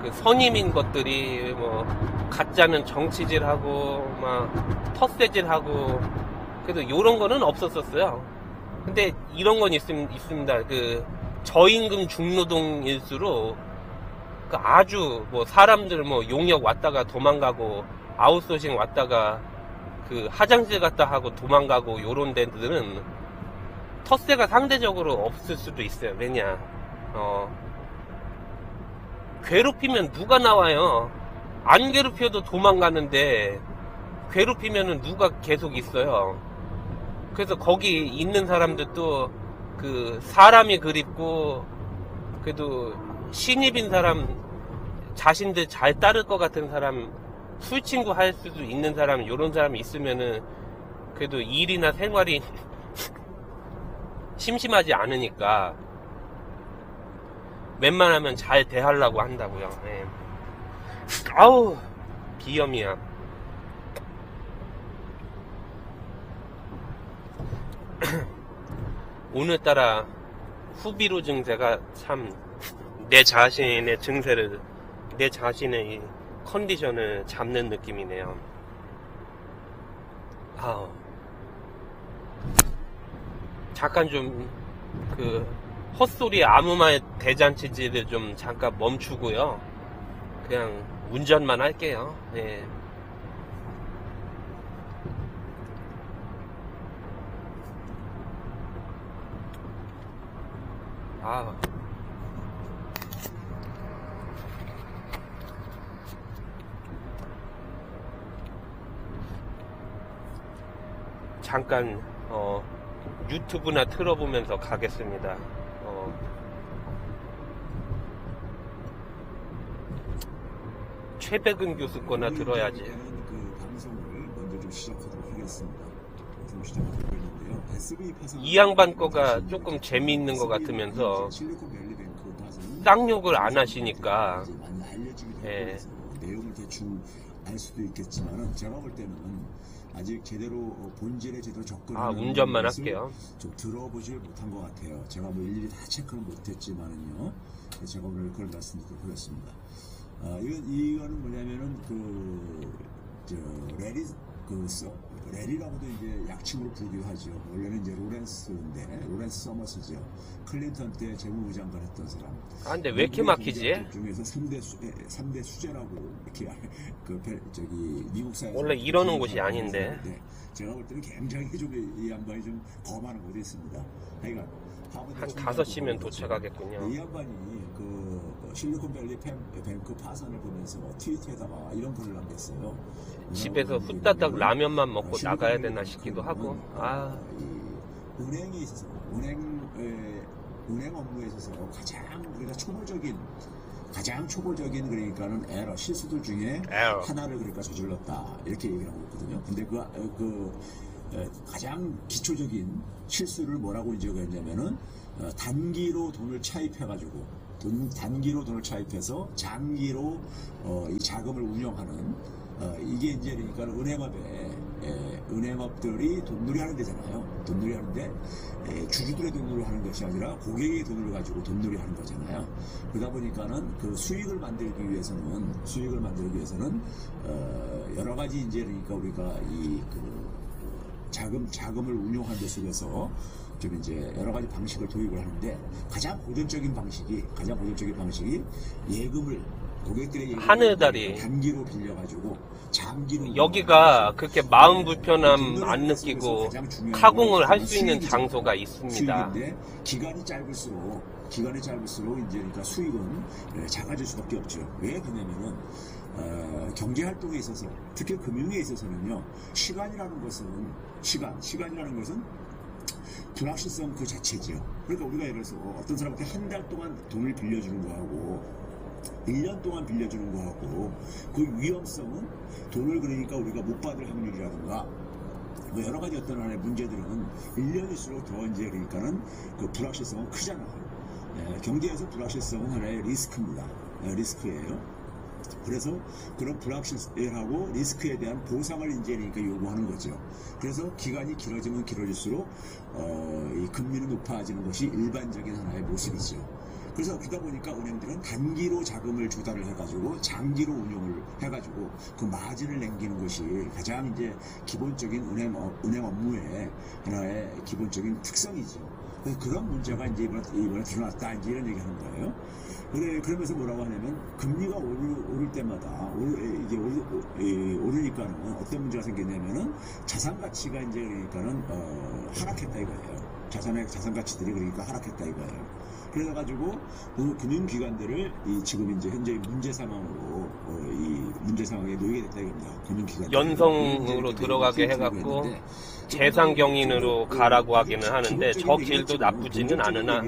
그 선임인 것들이 뭐 가짜는 정치질하고 막 텃세질하고 그래도 요런 거는 없었었어요. 근데 이런 건 있습니다. 그 저임금 중노동일수록 그 아주 뭐 사람들 뭐 용역 왔다가 도망가고 아웃소싱 왔다가 그 화장실 갔다 하고 도망가고 요런 데들은 텃세가 상대적으로 없을 수도 있어요. 왜냐 괴롭히면 누가 나와요. 안 괴롭혀도 도망가는데 괴롭히면은 누가 계속 있어요. 그래서 거기 있는 사람들도 그 사람이 그립고 그래도 신입인 사람 자신들 잘 따를 것 같은 사람 술친구 할 수도 있는 사람 요런 사람이 있으면은 그래도 일이나 생활이 심심하지 않으니까 웬만하면 잘 대하려고 한다고요. 예. 아우 비염이야. 오늘따라 후비로 증세가 참 내 자신의 증세를 내 자신의 이 컨디션을 잡는 느낌이네요. 아우 잠깐 좀 그 헛소리 아무 말 대잔치질을 좀 잠깐 멈추고요. 그냥 운전만 할게요. 네. 아. 잠깐 유튜브나 틀어보면서 가겠습니다. 최백은 교수 거나 들어야지. 그 방송을 먼저 좀 시작하도록 하겠습니다. 방송 시작하도록 했는데요. SB 파산 이 양반 거가 조금 재미있는 것 같으면서 쌍욕을 안 하시니까 많이 알려지기도 예. 해서 내용을 대충 알 수도 있겠지만은 제가 볼 때는 아직 제대로 본질에 제대로 접근하는 운전만 것을 할게요. 좀 들어보질 못한 것 같아요. 제가 뭐 일일이 다 체크는 못했지만은요. 제가 오늘 그걸 말씀드리도록 하겠습니다. 이거는 뭐냐면은 레리라고도 이제 약칭으로 부르기도 하죠. 원래는 이제 로렌스 서머스죠. 클린턴 때 재무부장관 했던 사람. 근데 왜 이렇게 막히지? 중에서 3대 수재라고 이렇게 미국 사회에서 원래 이러는 곳이 아닌데. 제가 볼 때는 굉장히 좀 이 양반이 좀 범하는 곳이 있습니다. 그러니까 한 5시면 도착하겠군요. 이 양반이 그 실리콘밸리 뱅크 파산을 보면서 트위터에다가 이런 글을 남겼어요. 집에서 후다닥 라면만 먹고 나가야 되나 싶기도 하고. 은행에 있어서 은행 업무에 있어서 가장 초보적인 그러니까는 에러 실수들 중에 하나를 그러니까 저질렀다 이렇게 얘기를 하고 있거든요. 근데 가장 기초적인 실수를 뭐라고 이제 했냐면은 단기로 돈을 차입해가지고 단기로 돈을 차입해서 장기로 이 자금을 운영하는 이게 이제 그러니까 은행업들이 돈놀이 하는 데잖아요. 돈놀이 하는데 주주들의 돈으로 하는 것이 아니라 고객의 돈을 가지고 돈놀이 하는 거잖아요. 그러다 보니까는 그 수익을 만들기 위해서는 여러 가지 이제 그러니까 우리가 자금을 운용하는 데 속에서 좀 이제 여러 가지 방식을 도입을 하는데 가장 고전적인 방식이 예금을 고객들의 예금을 하늘다리. 단기로 빌려가지고 장기로 여기가 그렇게 마음 불편함 안 느끼고 타공을 할 수 있는 장소가 있습니다. 수익인데 기간이 짧을수록 이제 그러니까 수익은 작아질 수밖에 없죠. 왜 그러냐면은 경제 활동에 있어서 특히 금융에 있어서는요 시간이라는 것은 불확실성 그 자체죠. 그러니까 우리가 예를 들어서 어떤 사람한테 한 달 동안 돈을 빌려주는 거하고 1년 동안 빌려주는 거하고 그 위험성은 돈을 그러니까 우리가 못 받을 확률이라든가 뭐 여러 가지 어떤 하나의 문제들은 1년일수록 더 이제 그러니까는 그 불확실성은 크잖아요. 경제에서 불확실성은 하나의 리스크입니다. 리스크예요. 그래서 그런 불확실하고 리스크에 대한 보상을 이제 그러니까 요구하는 거죠. 그래서 기간이 길어지면 길어질수록 이 금리는 높아지는 것이 일반적인 하나의 모습이죠. 그래서 그러다 보니까 은행들은 단기로 자금을 조달을 해가지고 장기로 운용을 해가지고 그 마진을 남기는 것이 가장 이제 기본적인 은행 업무의 하나의 기본적인 특성이죠. 그래서 그런 문제가 이제 이번에 드러났다 이제 이런 얘기하는 거예요. 그러면서 뭐라고 하냐면 금리가 오를 때마다 오르니까는 어떤 문제가 생기냐면은 자산 가치가 이제 그러니까는 하락했다 이거예요. 자산 가치들이 그러니까 하락했다 이거예요. 그래가지고 그 금융기관들을 지금 이제 현재 문제 상황으로 이 문제 상황에 놓이게 됐다 이겁니다. 금융기관 연성으로 들어가게 해갖고 재상경인으로 가라고 하기는 하는데 저 길도 나쁘지는 않으나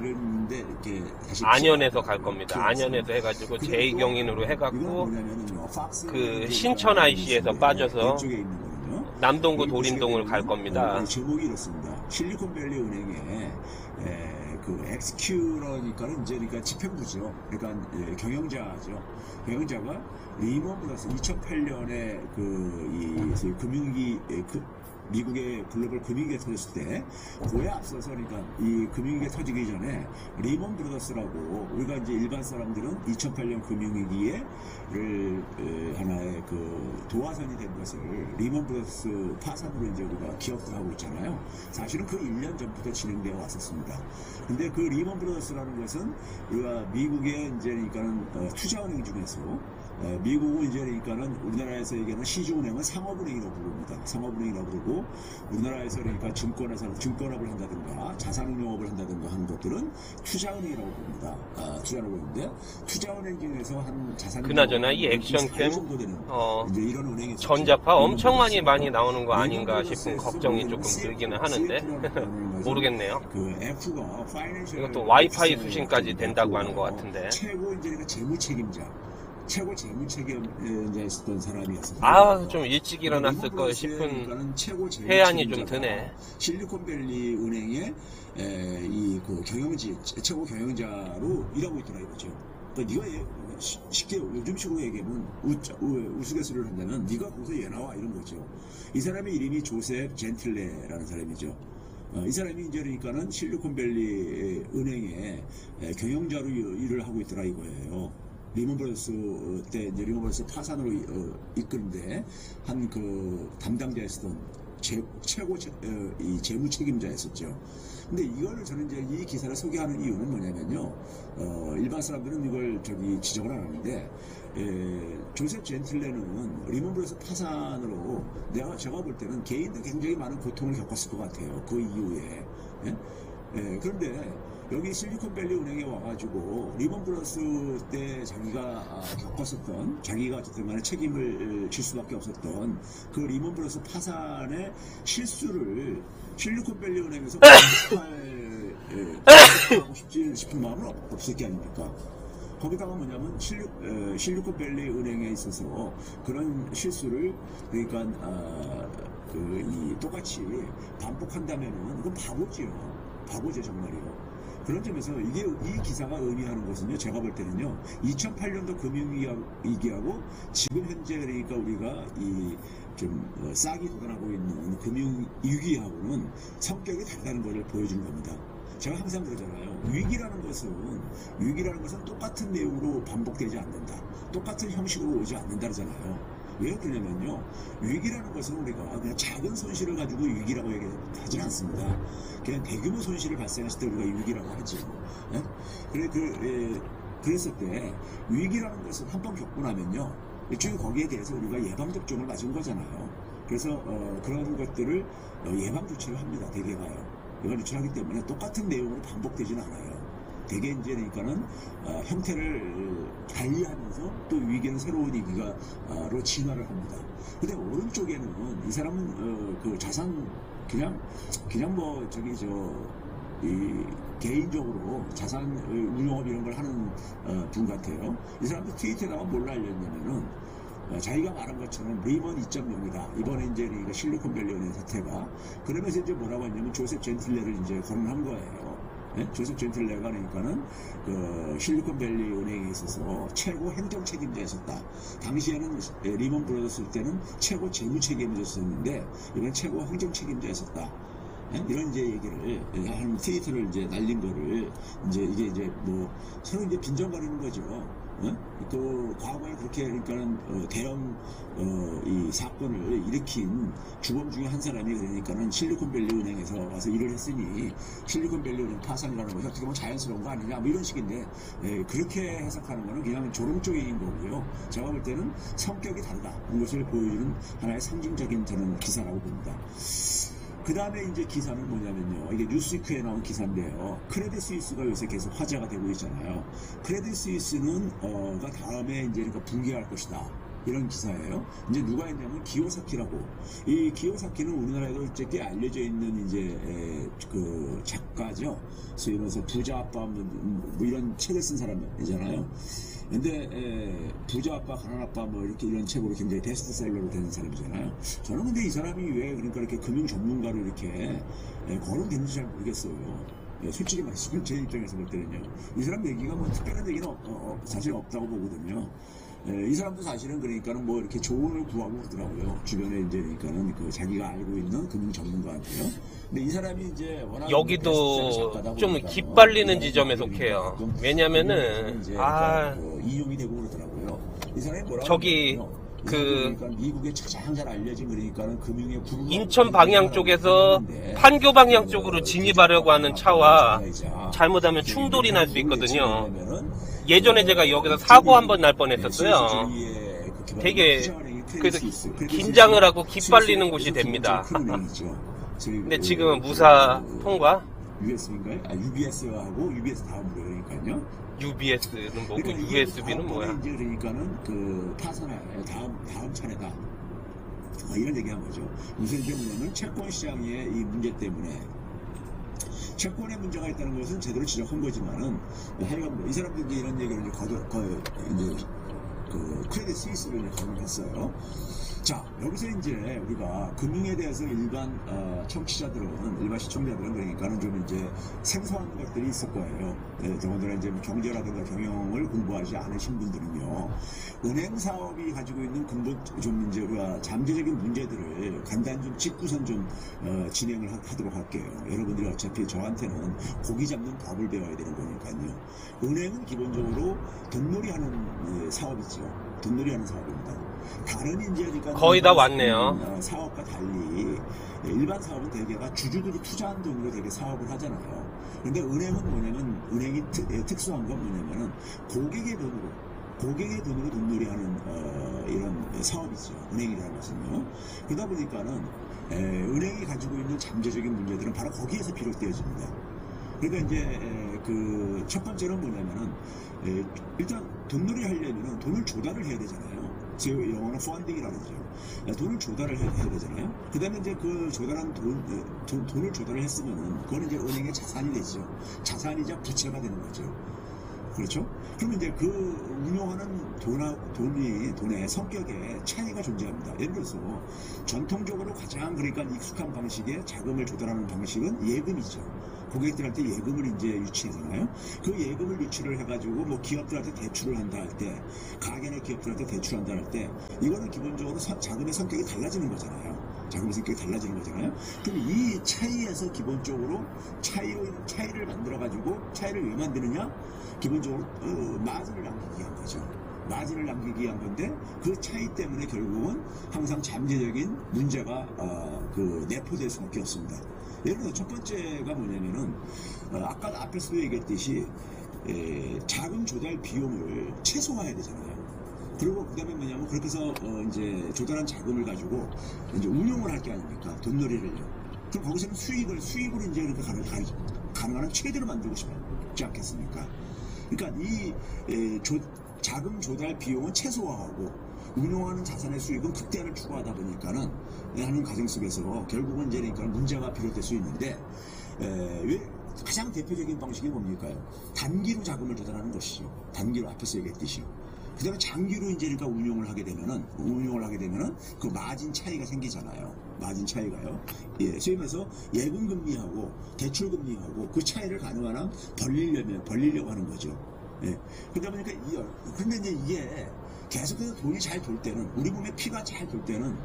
안현에서 갈 겁니다. 안현에서 해가지고 제2경인으로 해갖고 그 신천 IC에서 빠져서 남동구 도림동을 갈 겁니다. 제목이 이렇습니다. 실리콘밸리 은행에 그 XQ라니까는 이제 그러니까 집행부죠. 그러니까 경영자죠. 경영자가 리먼 브라더스 2008년에 이 금융위기 미국의 글로벌 금융위기가 터졌을 때 그에 앞서서 그러니까 이 금융위기가 터지기 전에 리먼 브라더스라고 우리가 이제 일반 사람들은 2008년 금융위기에 하나의 그 도화선이 된 것을 리먼 브라더스 파산으로 이제 우리가 기억을 하고 있잖아요. 사실은 그 1년 전부터 진행되어 왔었습니다. 근데 그 리먼 브라더스라는 것은 우리가 미국의 이제 그러니까는 투자은행 중에서 미국은 이제 그러니까는 우리나라에서 얘기하는 시중은행은 상업은행이라고 부릅니다. 상업은행이라고 부르고 우리나라에서 그러니까 증권업을 한다든가 자산운용업을 한다든가 하는 것들은 투자은행이라고 부릅니다. 투자라고 하는데 투자은행 중에서 한 자산 그나저나 이 액션캠 이제 이런 은행이 전자파 엄청 많이 나오는 거 아닌가 싶은 걱정이 조금 들기는 하는데 모르겠네요. 그 F가 이것도 와이파이 수신까지 된다고 하는 것 같은데. 최고 이제 최고 재무책임자였던 사람이었습니다. 아, 좀 일찍 일어났을 거 싶은 해안이 좀 드네. 실리콘밸리 은행의 그 최고 경영자로 일하고 있더라 이거죠. 그러니까 네가 쉽게 요즘식으로 얘기하면 우스갯소리를 한다면 네가 거기서 얘 나와 이런 거죠. 이 사람의 이름이 조셉 젠틀레라는 사람이죠. 이 사람이 이제 그러니까는 실리콘밸리 은행의 경영자로 일을 하고 있더라 이거예요. 리먼 브라더스 때 이제 리먼 브라더스 파산으로 이끄는데 한 그 담당자였었던 최고 이 재무 책임자였었죠. 근데 이거를 저는 이제 이 기사를 소개하는 이유는 뭐냐면요. 일반 사람들은 이걸 지적을 안 하는데 조셉 젠틀레는 리먼 브라더스 파산으로 제가 볼 때는 개인도 굉장히 많은 고통을 겪었을 것 같아요. 그 이후에. 그런데 여기 실리콘밸리 은행에 와가지고 리먼 브라더스 때 자기가 어쨌든 간에 책임을 질 수밖에 없었던 그 리먼 브라더스 파산의 실수를 실리콘밸리 은행에서 하고 싶은 마음은 없을 게 아닙니까? 거기다가 뭐냐면 실리콘밸리 은행에 있어서 그런 실수를 그러니까 똑같이 반복한다면은 그건 바보죠 정말이요. 그런 점에서 이 기사가 의미하는 것은요, 제가 볼 때는요, 2008년도 금융위기하고 지금 현재 그러니까 우리가 싹이 돋아나고 있는 금융위기하고는 성격이 다르다는 것을 보여주는 겁니다. 제가 항상 그러잖아요. 위기라는 것은 똑같은 내용으로 반복되지 않는다. 똑같은 형식으로 오지 않는다 그러잖아요. 왜 그러냐면요, 위기라는 것은 우리가 그냥 작은 손실을 가지고 위기라고 얘기하지 않습니다. 그냥 대규모 손실을 발생했을 때 우리가 위기라고 하죠. 예? 그랬을 때 위기라는 것은 한번 겪고 나면요, 일종의 거기에 대해서 우리가 예방접종을 맞은 거잖아요. 그래서 그런 것들을 예방 조치를 합니다. 대개가요. 예방 조치를 하기 때문에 똑같은 내용으로 반복되지는 않아요. 대개 이제 그러니까는 형태를 달리하면서 또 위기는 새로운 위기가로 진화를 합니다. 근데 오른쪽에는 이 사람은 그 자산 그냥 뭐 저기 이 개인적으로 자산 운용업 이런 걸 하는 분 같아요. 이 사람도 트위터에다가 뭘 알렸냐면은 자기가 말한 것처럼 리먼 2.0이다. 이번에 이제 실리콘밸리 은행 사태가. 그러면서 이제 뭐라고 했냐면 조셉 젠틀레를 이제 거론한 거예요. 네? 조셉 젠틀레가 그러니까는 그 실리콘밸리 은행에 있어서 최고 행정 책임자였었다. 당시에는 리먼 브라더스 때는 최고 재무 책임자였었는데 이번엔 최고 행정 책임자였었다. 네? 이런 이제 얘기를 한 트위터를 이제 날린 거를 이제 이게 이제 뭐 서로 이제 빈정거리는 거죠. 또 과거에 그렇게 그러니까는 대형 이 사건을 일으킨 주범 중에 한 사람이 그러니까는 실리콘밸리 은행에서 와서 일을 했으니 실리콘밸리 은행 파산이라는 것이 어떻게 보면 자연스러운 거 아니냐 뭐 이런 식인데, 그렇게 해석하는 거는 그냥 조롱적인 거고요. 제가 볼 때는 성격이 다르다는 것을 보여주는 하나의 상징적인 저는 기사라고 봅니다. 그 다음에 이제 기사는 뭐냐면요, 이게 뉴스위크에 나온 기사인데요, 크레딧 스위스가 요새 계속 화제가 되고 있잖아요. 크레딧 스위스는 가 다음에 이제 그러니까 붕괴할 것이다, 이런 기사예요. 이제 누가 했냐면 기요사키라고. 이 기요사키는 우리나라에도 이제 꽤 알려져 있는 이제 그 작가죠. 소위 말해서 부자 아빠 뭐 이런 책을 쓴 사람이잖아요. 근데 부자 아빠, 가난 아빠 뭐 이렇게 이런 책으로 굉장히 베스트셀러로 되는 사람이잖아요. 저는 근데 이 사람이 왜 그러니까 이렇게 금융 전문가로 이렇게 거론되는지 잘 모르겠어요. 솔직히 말씀은 제 입장에서 볼 때는요, 이 사람 얘기가 뭐 특별한 얘기는 사실 없다고 보거든요. 이 사람도 사실은 그러니까는 뭐 이렇게 조언을 구하고 그러더라고요. 주변에 이제 그러니까는 그 자기가 알고 있는 금융 전문가한테요. 근데 이 사람이 이제 워낙 여기도 좀 기빨리는 지점에 속해요. 왜냐면은 이용이 되고 그러더라고요. 이 사람이 뭐라고 저기 그러니까 미국에 가장 잘 알려진 그러니까는 금융의 구름 인천 방향 쪽에서 판교 방향 쪽으로 진입하려고 하는 차와 잘못하면 충돌이 날 수 있거든요. 예전에 제가 여기서 사고 한 번 날 뻔했었어요. 되게 그래서 긴장을 하고 기빨리는 곳이 됩니다. 근데 지금은 무사 통과? USB인가요? UBS하고 UBS 다음으로 그러니까요. UBS는 뭐고 그러니까 USB는 뭐야? 이제 그러니까는 그 파산할 다음 차례다. 이런 얘기한 거죠. 무슨 이제 뭐냐면 채권 시장의 이 문제 때문에 채권에 문제가 있다는 것은 제대로 지적한 거지만은 하여간 뭐 이 사람들이 이제 이런 얘기를 이제 그 크레딧 스위스를 이제 거론했어요. 자, 여기서 이제 우리가 금융에 대해서 일반 청취자들은, 일반 시청자들은 그러니까는 좀 이제 생소한 것들이 있을 거예요. 더군다나 이제 경제라든가 경영을 공부하지 않으신 분들은요, 은행 사업이 가지고 있는 근본 좀 이제 우리가 잠재적인 문제들을 간단히 좀 짚고선 좀 진행을 하도록 할게요. 여러분들이 어차피 저한테는 고기 잡는 법을 배워야 되는 거니까요. 은행은 기본적으로 돈놀이 하는 사업이죠. 돈놀이 하는 사업입니다. 다른 이제 그러니까 거의 다 왔네요. 사업과 달리 일반 사업은 대개가 주주들이 투자한 돈으로 되게 사업을 하잖아요. 근데 은행은 뭐냐면, 은행이 특수한 건 뭐냐면은 고객의 돈으로 돈놀이 하는 이런 사업이죠. 은행이라는 것은요. 그러다 보니까는 은행이 가지고 있는 잠재적인 문제들은 바로 거기에서 비롯되어집니다. 그러니까 이제 그 첫 번째는 뭐냐면은 일단 돈놀이 하려면은 돈을 조달을 해야 되잖아요. 제 영어는 펀딩이라고 하죠. 돈을 조달을 해야 되잖아요. 그 다음에 이제 그 조달한 돈을 조달을 했으면은 그거는 이제 은행의 자산이 되죠. 자산이자 부채가 되는 거죠. 그렇죠? 그러면 이제 그 운용하는 돈의 성격에 차이가 존재합니다. 예를 들어서 전통적으로 가장 그러니까 익숙한 방식의 자금을 조달하는 방식은 예금이죠. 고객들한테 예금을 이제 유치하잖아요. 그 예금을 유치를 해가지고 뭐 기업들한테 대출을 한다 할 때, 가게나 기업들한테 대출한다 할 때, 이거는 기본적으로 자금의 성격이 달라지는 거잖아요. 자금의 성격이 달라지는 거잖아요. 그럼 이 차이에서 기본적으로 차이를 만들어가지고, 차이를 왜 만드느냐? 기본적으로 마진을 남기기 위한 거죠. 마진을 남기기 위한 건데 그 차이 때문에 결국은 항상 잠재적인 문제가 내포될 수밖에 없습니다. 예를 들어 첫 번째가 뭐냐면은 아까 앞에서도 얘기했듯이 자금 조달 비용을 최소화해야 되잖아요. 그리고 그다음에 뭐냐면 그렇게 해서 이제 조달한 자금을 가지고 이제 운용을 할 게 아닙니까? 돈놀이를요. 그럼 거기서는 수익을 이제 이렇게 가능한 최대로 만들고 싶지 않겠습니까? 그러니까 이 자금 조달 비용은 최소화하고 운용하는 자산의 수익은 극대화를 추구하다 보니까는 하는 과정 속에서 결국은 이제 그러니까 문제가 비롯될 수 있는데 왜 가장 대표적인 방식이 뭡니까? 단기로 자금을 조달하는 것이죠. 단기로 앞에서 얘기했듯이. 그 다음에 장기로 이제 그러니까 운용을 하게 되면은 그 마진 차이가 생기잖아요. 마진 차이가요. 예, 소위 말해서 예금금리하고 대출금리하고 그 차이를 가능한 한 벌리려고 하는 거죠. 예. 그러다 보니까 근데 이제 이게 계속해서 돈이 잘 돌 때는, 우리 몸에 피가 잘 돌 때는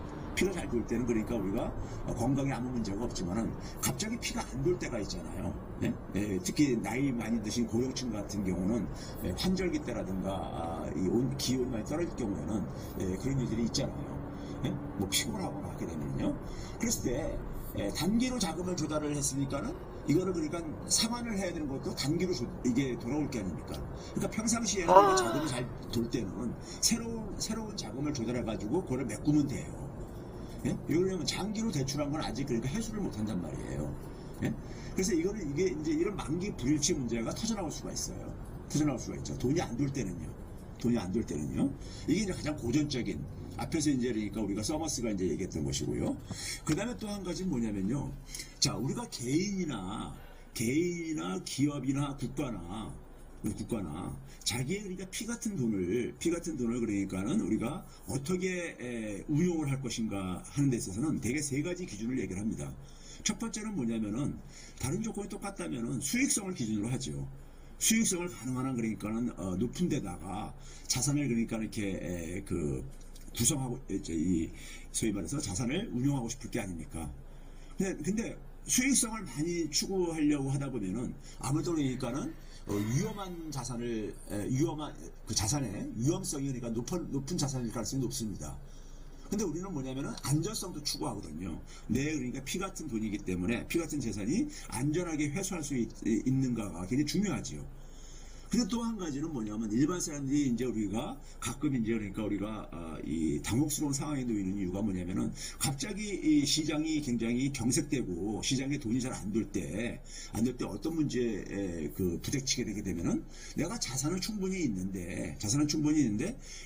그러니까 우리가 건강에 아무 문제가 없지만은 갑자기 피가 안 돌 때가 있잖아요. 예? 예, 특히 나이 많이 드신 고령층 같은 경우는 환절기 때라든가 기온이 많이 떨어질 경우에는 그런 일들이 있잖아요. 예? 뭐 피곤하거나 하게 되면요. 그랬을 때 단기로 자금을 조달을 했으니까는 이거를 그러니까 상환을 해야 되는 것도 단기로 이게 돌아올 게 아닙니까? 그러니까 평상시에는 자금이 잘 돌 때는 새로운 자금을 조달해가지고 그걸 메꾸면 돼요. 예? 왜냐면 장기로 대출한 건 아직 그러니까 해소를 못 한단 말이에요. 예? 그래서 이게 이제 이런 만기 불일치 문제가 터져나올 수가 있어요. 터져나올 수가 있죠. 돈이 안 돌 때는요. 이게 이제 가장 고전적인, 앞에서 이제 그러니까 우리가 서머스가 이제 얘기했던 것이고요. 그 다음에 또 한 가지는 뭐냐면요. 자, 우리가 개인이나 기업이나 국가나 자기의 그러니까 피 같은 돈을 그러니까는 우리가 어떻게 운용을 할 것인가 하는 데 있어서는 대개 세 가지 기준을 얘기를 합니다. 첫 번째는 뭐냐면은 다른 조건이 똑같다면은 수익성을 기준으로 하죠. 수익성을 가능한 한 그러니까는 높은 데다가 자산을 그러니까 이렇게 구성하고 소위 말해서 자산을 운용하고 싶을 게 아닙니까? 근데 수익성을 많이 추구하려고 하다 보면은 아무래도 그러니까는 위험한 자산을 그 자산의 위험성이 그러니까 높은 자산일 가능성이 높습니다. 근데 우리는 뭐냐면은 안전성도 추구하거든요. 그러니까 피 같은 돈이기 때문에 피 같은 재산이 안전하게 회수할 수 있는가가 굉장히 중요하지요. 근데 또 한 가지는 뭐냐면 일반 사람들이 이제 우리가 가끔 이제 그러니까 우리가 이 당혹스러운 상황에 놓이는 이유가 뭐냐면은 갑자기 이 시장이 굉장히 경색되고 시장에 돈이 잘 안 돌 때 어떤 문제에 부딪히게 되게 되면은 내가 자산은 충분히 있는데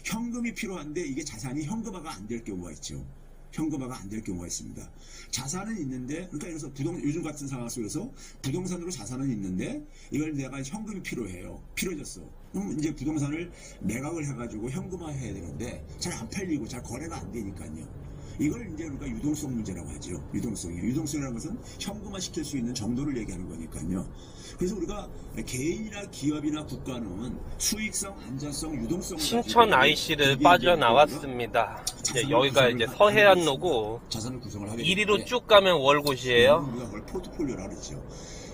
현금이 필요한데 이게 자산이 현금화가 안 될 경우가 있죠. 현금화가 안 될 경우가 있습니다. 자산은 있는데, 그러니까 그래서 요즘 같은 상황 속에서 부동산으로 자산은 있는데 이걸 내가 현금이 필요해졌어. 그럼 이제 부동산을 매각을 해가지고 현금화해야 되는데 잘 안 팔리고 잘 거래가 안 되니까요. 이걸 이제 우리가 유동성 문제라고 하죠. 유동성이라는 것은 현금화 시킬 수 있는 정도를 얘기하는 거니까요. 그래서 우리가 개인이나 기업이나 국가는 수익성, 안전성, 유동성 신천 IC를 빠져나왔습니다. 이제 여기가 이제 서해안로고 자산을 구성을 하게 1위로 쭉 가면 월곶이에요. 우리가 그걸 포트폴리오라 그러죠.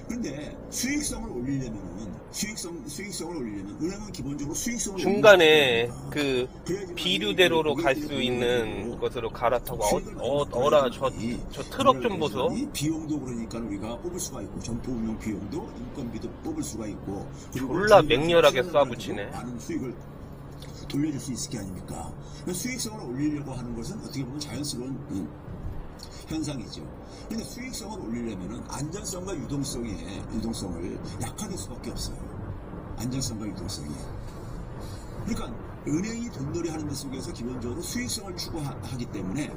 근데 수익성을 올리려면 은행은 기본적으로 수익성을 중간에 비류대로로 갈 수 있는 것으로 갈아타고 저 트럭 좀 보소. 비용도 그러니까 우리가 뽑을 수가 있고 점포 운영 비용도 인건비도 뽑을 수가 있고 졸라 맹렬하게 쏴붙이네. 많은 수익을 돌려줄 수 있을 게 아닙니까? 수익성을 올리려고 하는 것은 어떻게 보면 자연스러운 현상이죠. 근데 수익성을 올리려면은 안전성과 유동성을 약화될 수밖에 없어요. 안전성과 유동성이. 그러니까 은행이 돈놀이 하는 데 속에서 기본적으로 수익성을 추구하기 때문에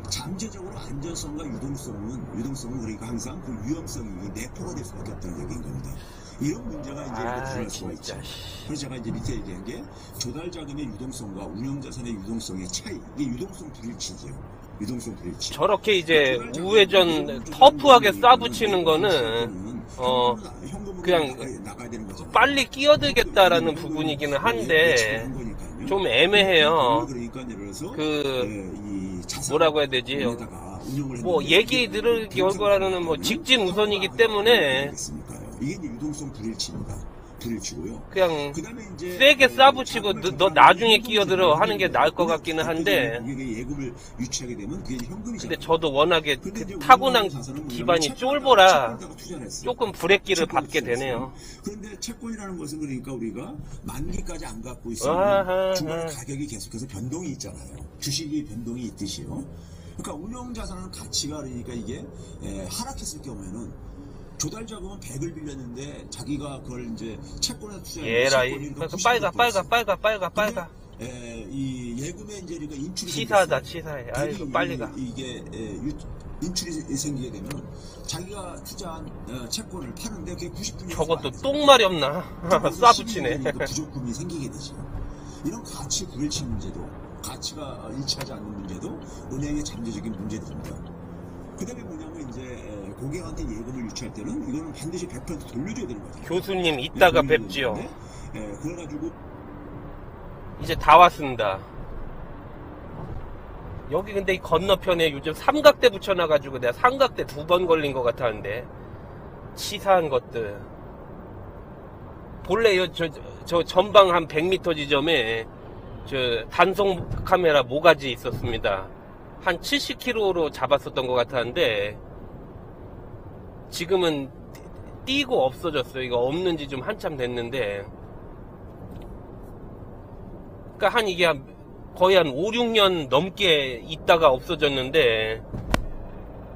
잠재적으로 안전성과 유동성은 그러니까 항상 그 위험성이 내포가 될 수밖에 없다는 얘기인 겁니다. 이런 문제가 이제 드러날 수가 있죠. 그래서 제가 이제 밑에 얘기한 게 조달 자금의 유동성과 운용 자산의 유동성의 차이, 이게 유동성 불일치죠. 저렇게 이제 우회전 터프하게 쏴붙이는 거는 그냥 빨리 끼어들겠다라는 부분이기는 한데 좀 애매해요. 뭐라고 해야 되지? 뭐 얘기 들을 결과로는 뭐 직진 우선이기 때문에 이게 이제 유동성 불일치입니다. 불일치고요. 그냥 그다음에 이제 세게 싸붙이고 자금을 너 나중에 조달하는 끼어들어 하는 게 나을 것 그래서 같기는 그때 한데, 고객의 예금을 유치하게 되면 그게 현금이잖아요. 근데 저도 워낙에 근데 이제 그 타고난 운용하는 자산은 뭐냐면 기반이 채권에다가 쫄보라 투자를 했어요. 조금 브레이크를 채권을 받게 투자했어요. 되네요. 그런데 채권이라는 것은 그러니까 우리가 만기까지 안 갖고 있으면 아하. 중간에 가격이 계속해서 변동이 있잖아요. 주식이 변동이 있듯이요. 그러니까 운용 자산은 가치가 그러니까 이게 하락했을 경우에는 조달 자금은 100을 빌렸는데 자기가 그걸 이제 채권에 투자해서 예라이 빨가 이 예금의 이제 그러니까 인출이 치사하다 생겼어요. 치사해. 아이고 빨리 가. 이게 인출이 생기게 되면 자기가 투자한 채권을 파는데 그게 90분이 저것도 똥말이 없나? 쏴붙이네. 부족금이 생기게 되죠. 이런 가치 불일치 문제도 가치가 일치하지 않는 문제도 은행의 잠재적인 문제들입니다. 그 다음에 뭐냐면 이제 고객한테 예금을 유치할 때는 이거는 반드시 100% 돌려줘야 되는 거죠. 교수님 이따가 뵙지요. 그래가지고 이제 다 왔습니다. 여기 근데 이 건너편에 요즘 삼각대 붙여놔가지고 내가 삼각대 2번 걸린 것 같았는데 치사한 것들. 본래 저 전방 한 100m 지점에 저 단속 카메라 모가지 있었습니다. 한 70km로 잡았었던 것 같았는데 지금은 띄고 없어졌어요. 이거 없는 지 좀 한참 됐는데, 그러니까 이게 거의 한 5, 6년 넘게 있다가 없어졌는데,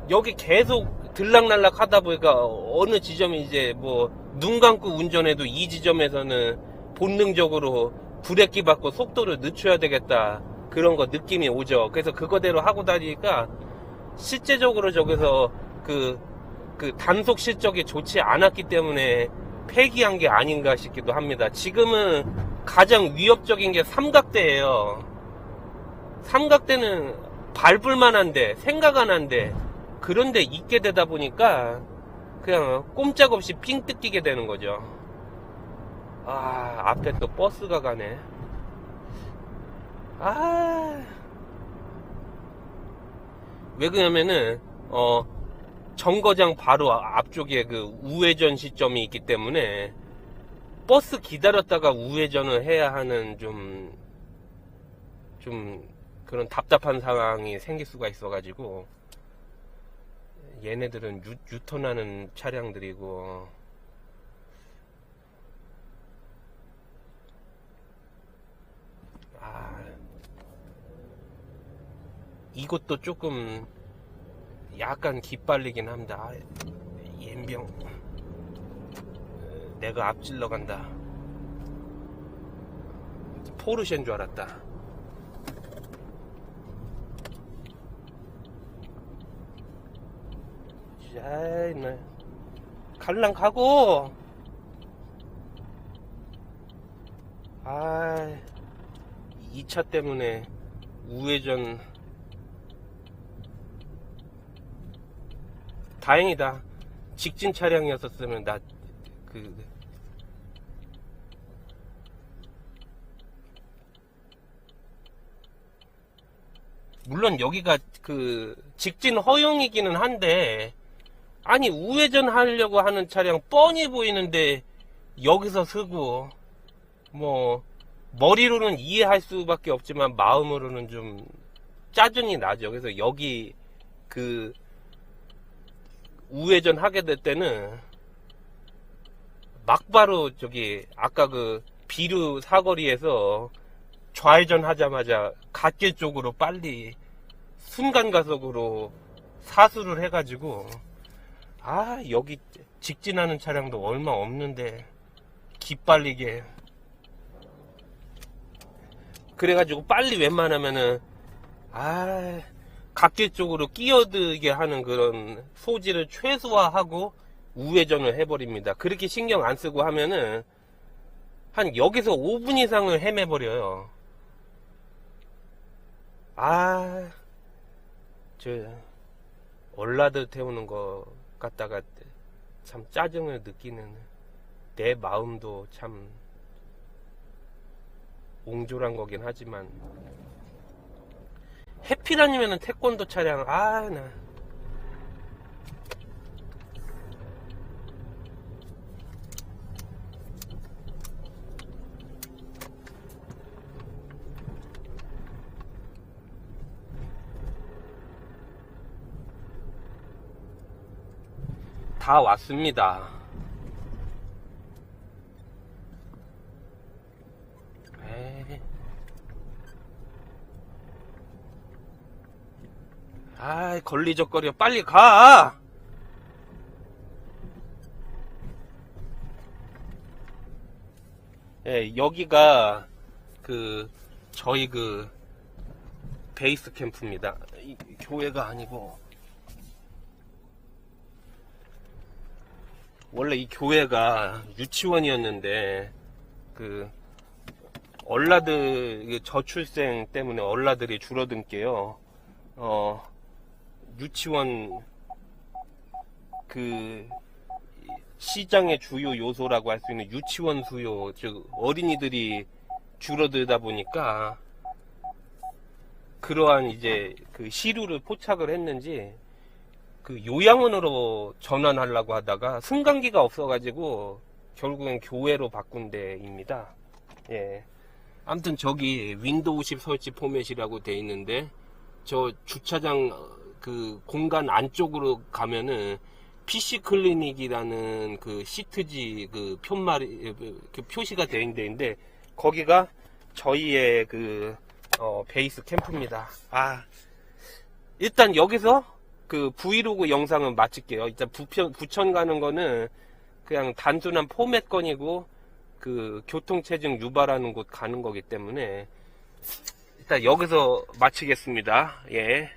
여기 계속 들락날락 하다 보니까 어느 지점이 이제 뭐 눈 감고 운전해도 이 지점에서는 본능적으로 브레이크 밟고 속도를 늦춰야 되겠다, 그런 거 느낌이 오죠. 그래서 그거대로 하고 다니니까 실제적으로 저기서 그 단속 실적이 좋지 않았기 때문에 폐기한 게 아닌가 싶기도 합니다. 지금은 가장 위협적인 게 삼각대예요. 삼각대는 밟을 만한데 생각 안 한데 그런데 있게 되다 보니까 그냥 꼼짝없이 삥 뜯기게 되는 거죠. 아, 앞에 또 버스가 가네. 왜 그러냐면은 정거장 바로 앞쪽에 그 우회전 시점이 있기 때문에 버스 기다렸다가 우회전을 해야 하는 좀 그런 답답한 상황이 생길 수가 있어가지고, 얘네들은 유턴하는 차량들이고, 이것도 조금 약간 기빨리긴 합니다. 옌병, 내가 앞질러 간다. 포르쉐인 줄 알았다. 아이, 나 갈랑 가고. 이 차 때문에 우회전. 다행이다. 직진 차량이었었으면 물론 여기가 직진 허용이기는 한데, 아니 우회전 하려고 하는 차량 뻔히 보이는데 여기서 서고, 뭐 머리로는 이해할 수밖에 없지만 마음으로는 좀 짜증이 나죠. 그래서 여기 우회전 하게 될 때는 막바로 아까 비료 사거리에서 좌회전 하자마자 갓길 쪽으로 빨리 순간 가속으로 사수를 해가지고, 여기 직진하는 차량도 얼마 없는데 기빨리게 그래가지고 빨리 웬만하면은 갓길 쪽으로 끼어들게 하는 그런 소지를 최소화하고 우회전을 해버립니다. 그렇게 신경 안 쓰고 하면은 한 여기서 5분 이상을 헤매버려요. 얼라들 태우는 거 갖다가 참 짜증을 느끼는 내 마음도 참 옹졸한 거긴 하지만, 해필 아니면은 태권도 차량, 다 왔습니다. 에이. 아이, 걸리적거려. 빨리 가! 예, 여기가 저희 베이스 캠프입니다. 이 교회가 아니고, 원래 이 교회가 유치원이었는데, 얼라들, 저출생 때문에 얼라들이 줄어든 게요, 유치원, 시장의 주요 요소라고 할 수 있는 유치원 수요, 즉, 어린이들이 줄어들다 보니까, 그러한 이제 시류를 포착을 했는지, 요양원으로 전환하려고 하다가 승강기가 없어가지고, 결국엔 교회로 바꾼 데입니다. 예. 아무튼 저기 윈도우 10 설치 포맷이라고 돼 있는데, 저 주차장 공간 안쪽으로 가면은 PC 클리닉이라는 시트지 편말이 표시가 되어 있는 데인데, 거기가 저희의 베이스 캠프입니다. 일단 여기서 브이로그 영상은 마칠게요. 일단 부천 가는 거는 그냥 단순한 포맷 건이고, 교통체증 유발하는 곳 가는 거기 때문에 일단 여기서 마치겠습니다. 예.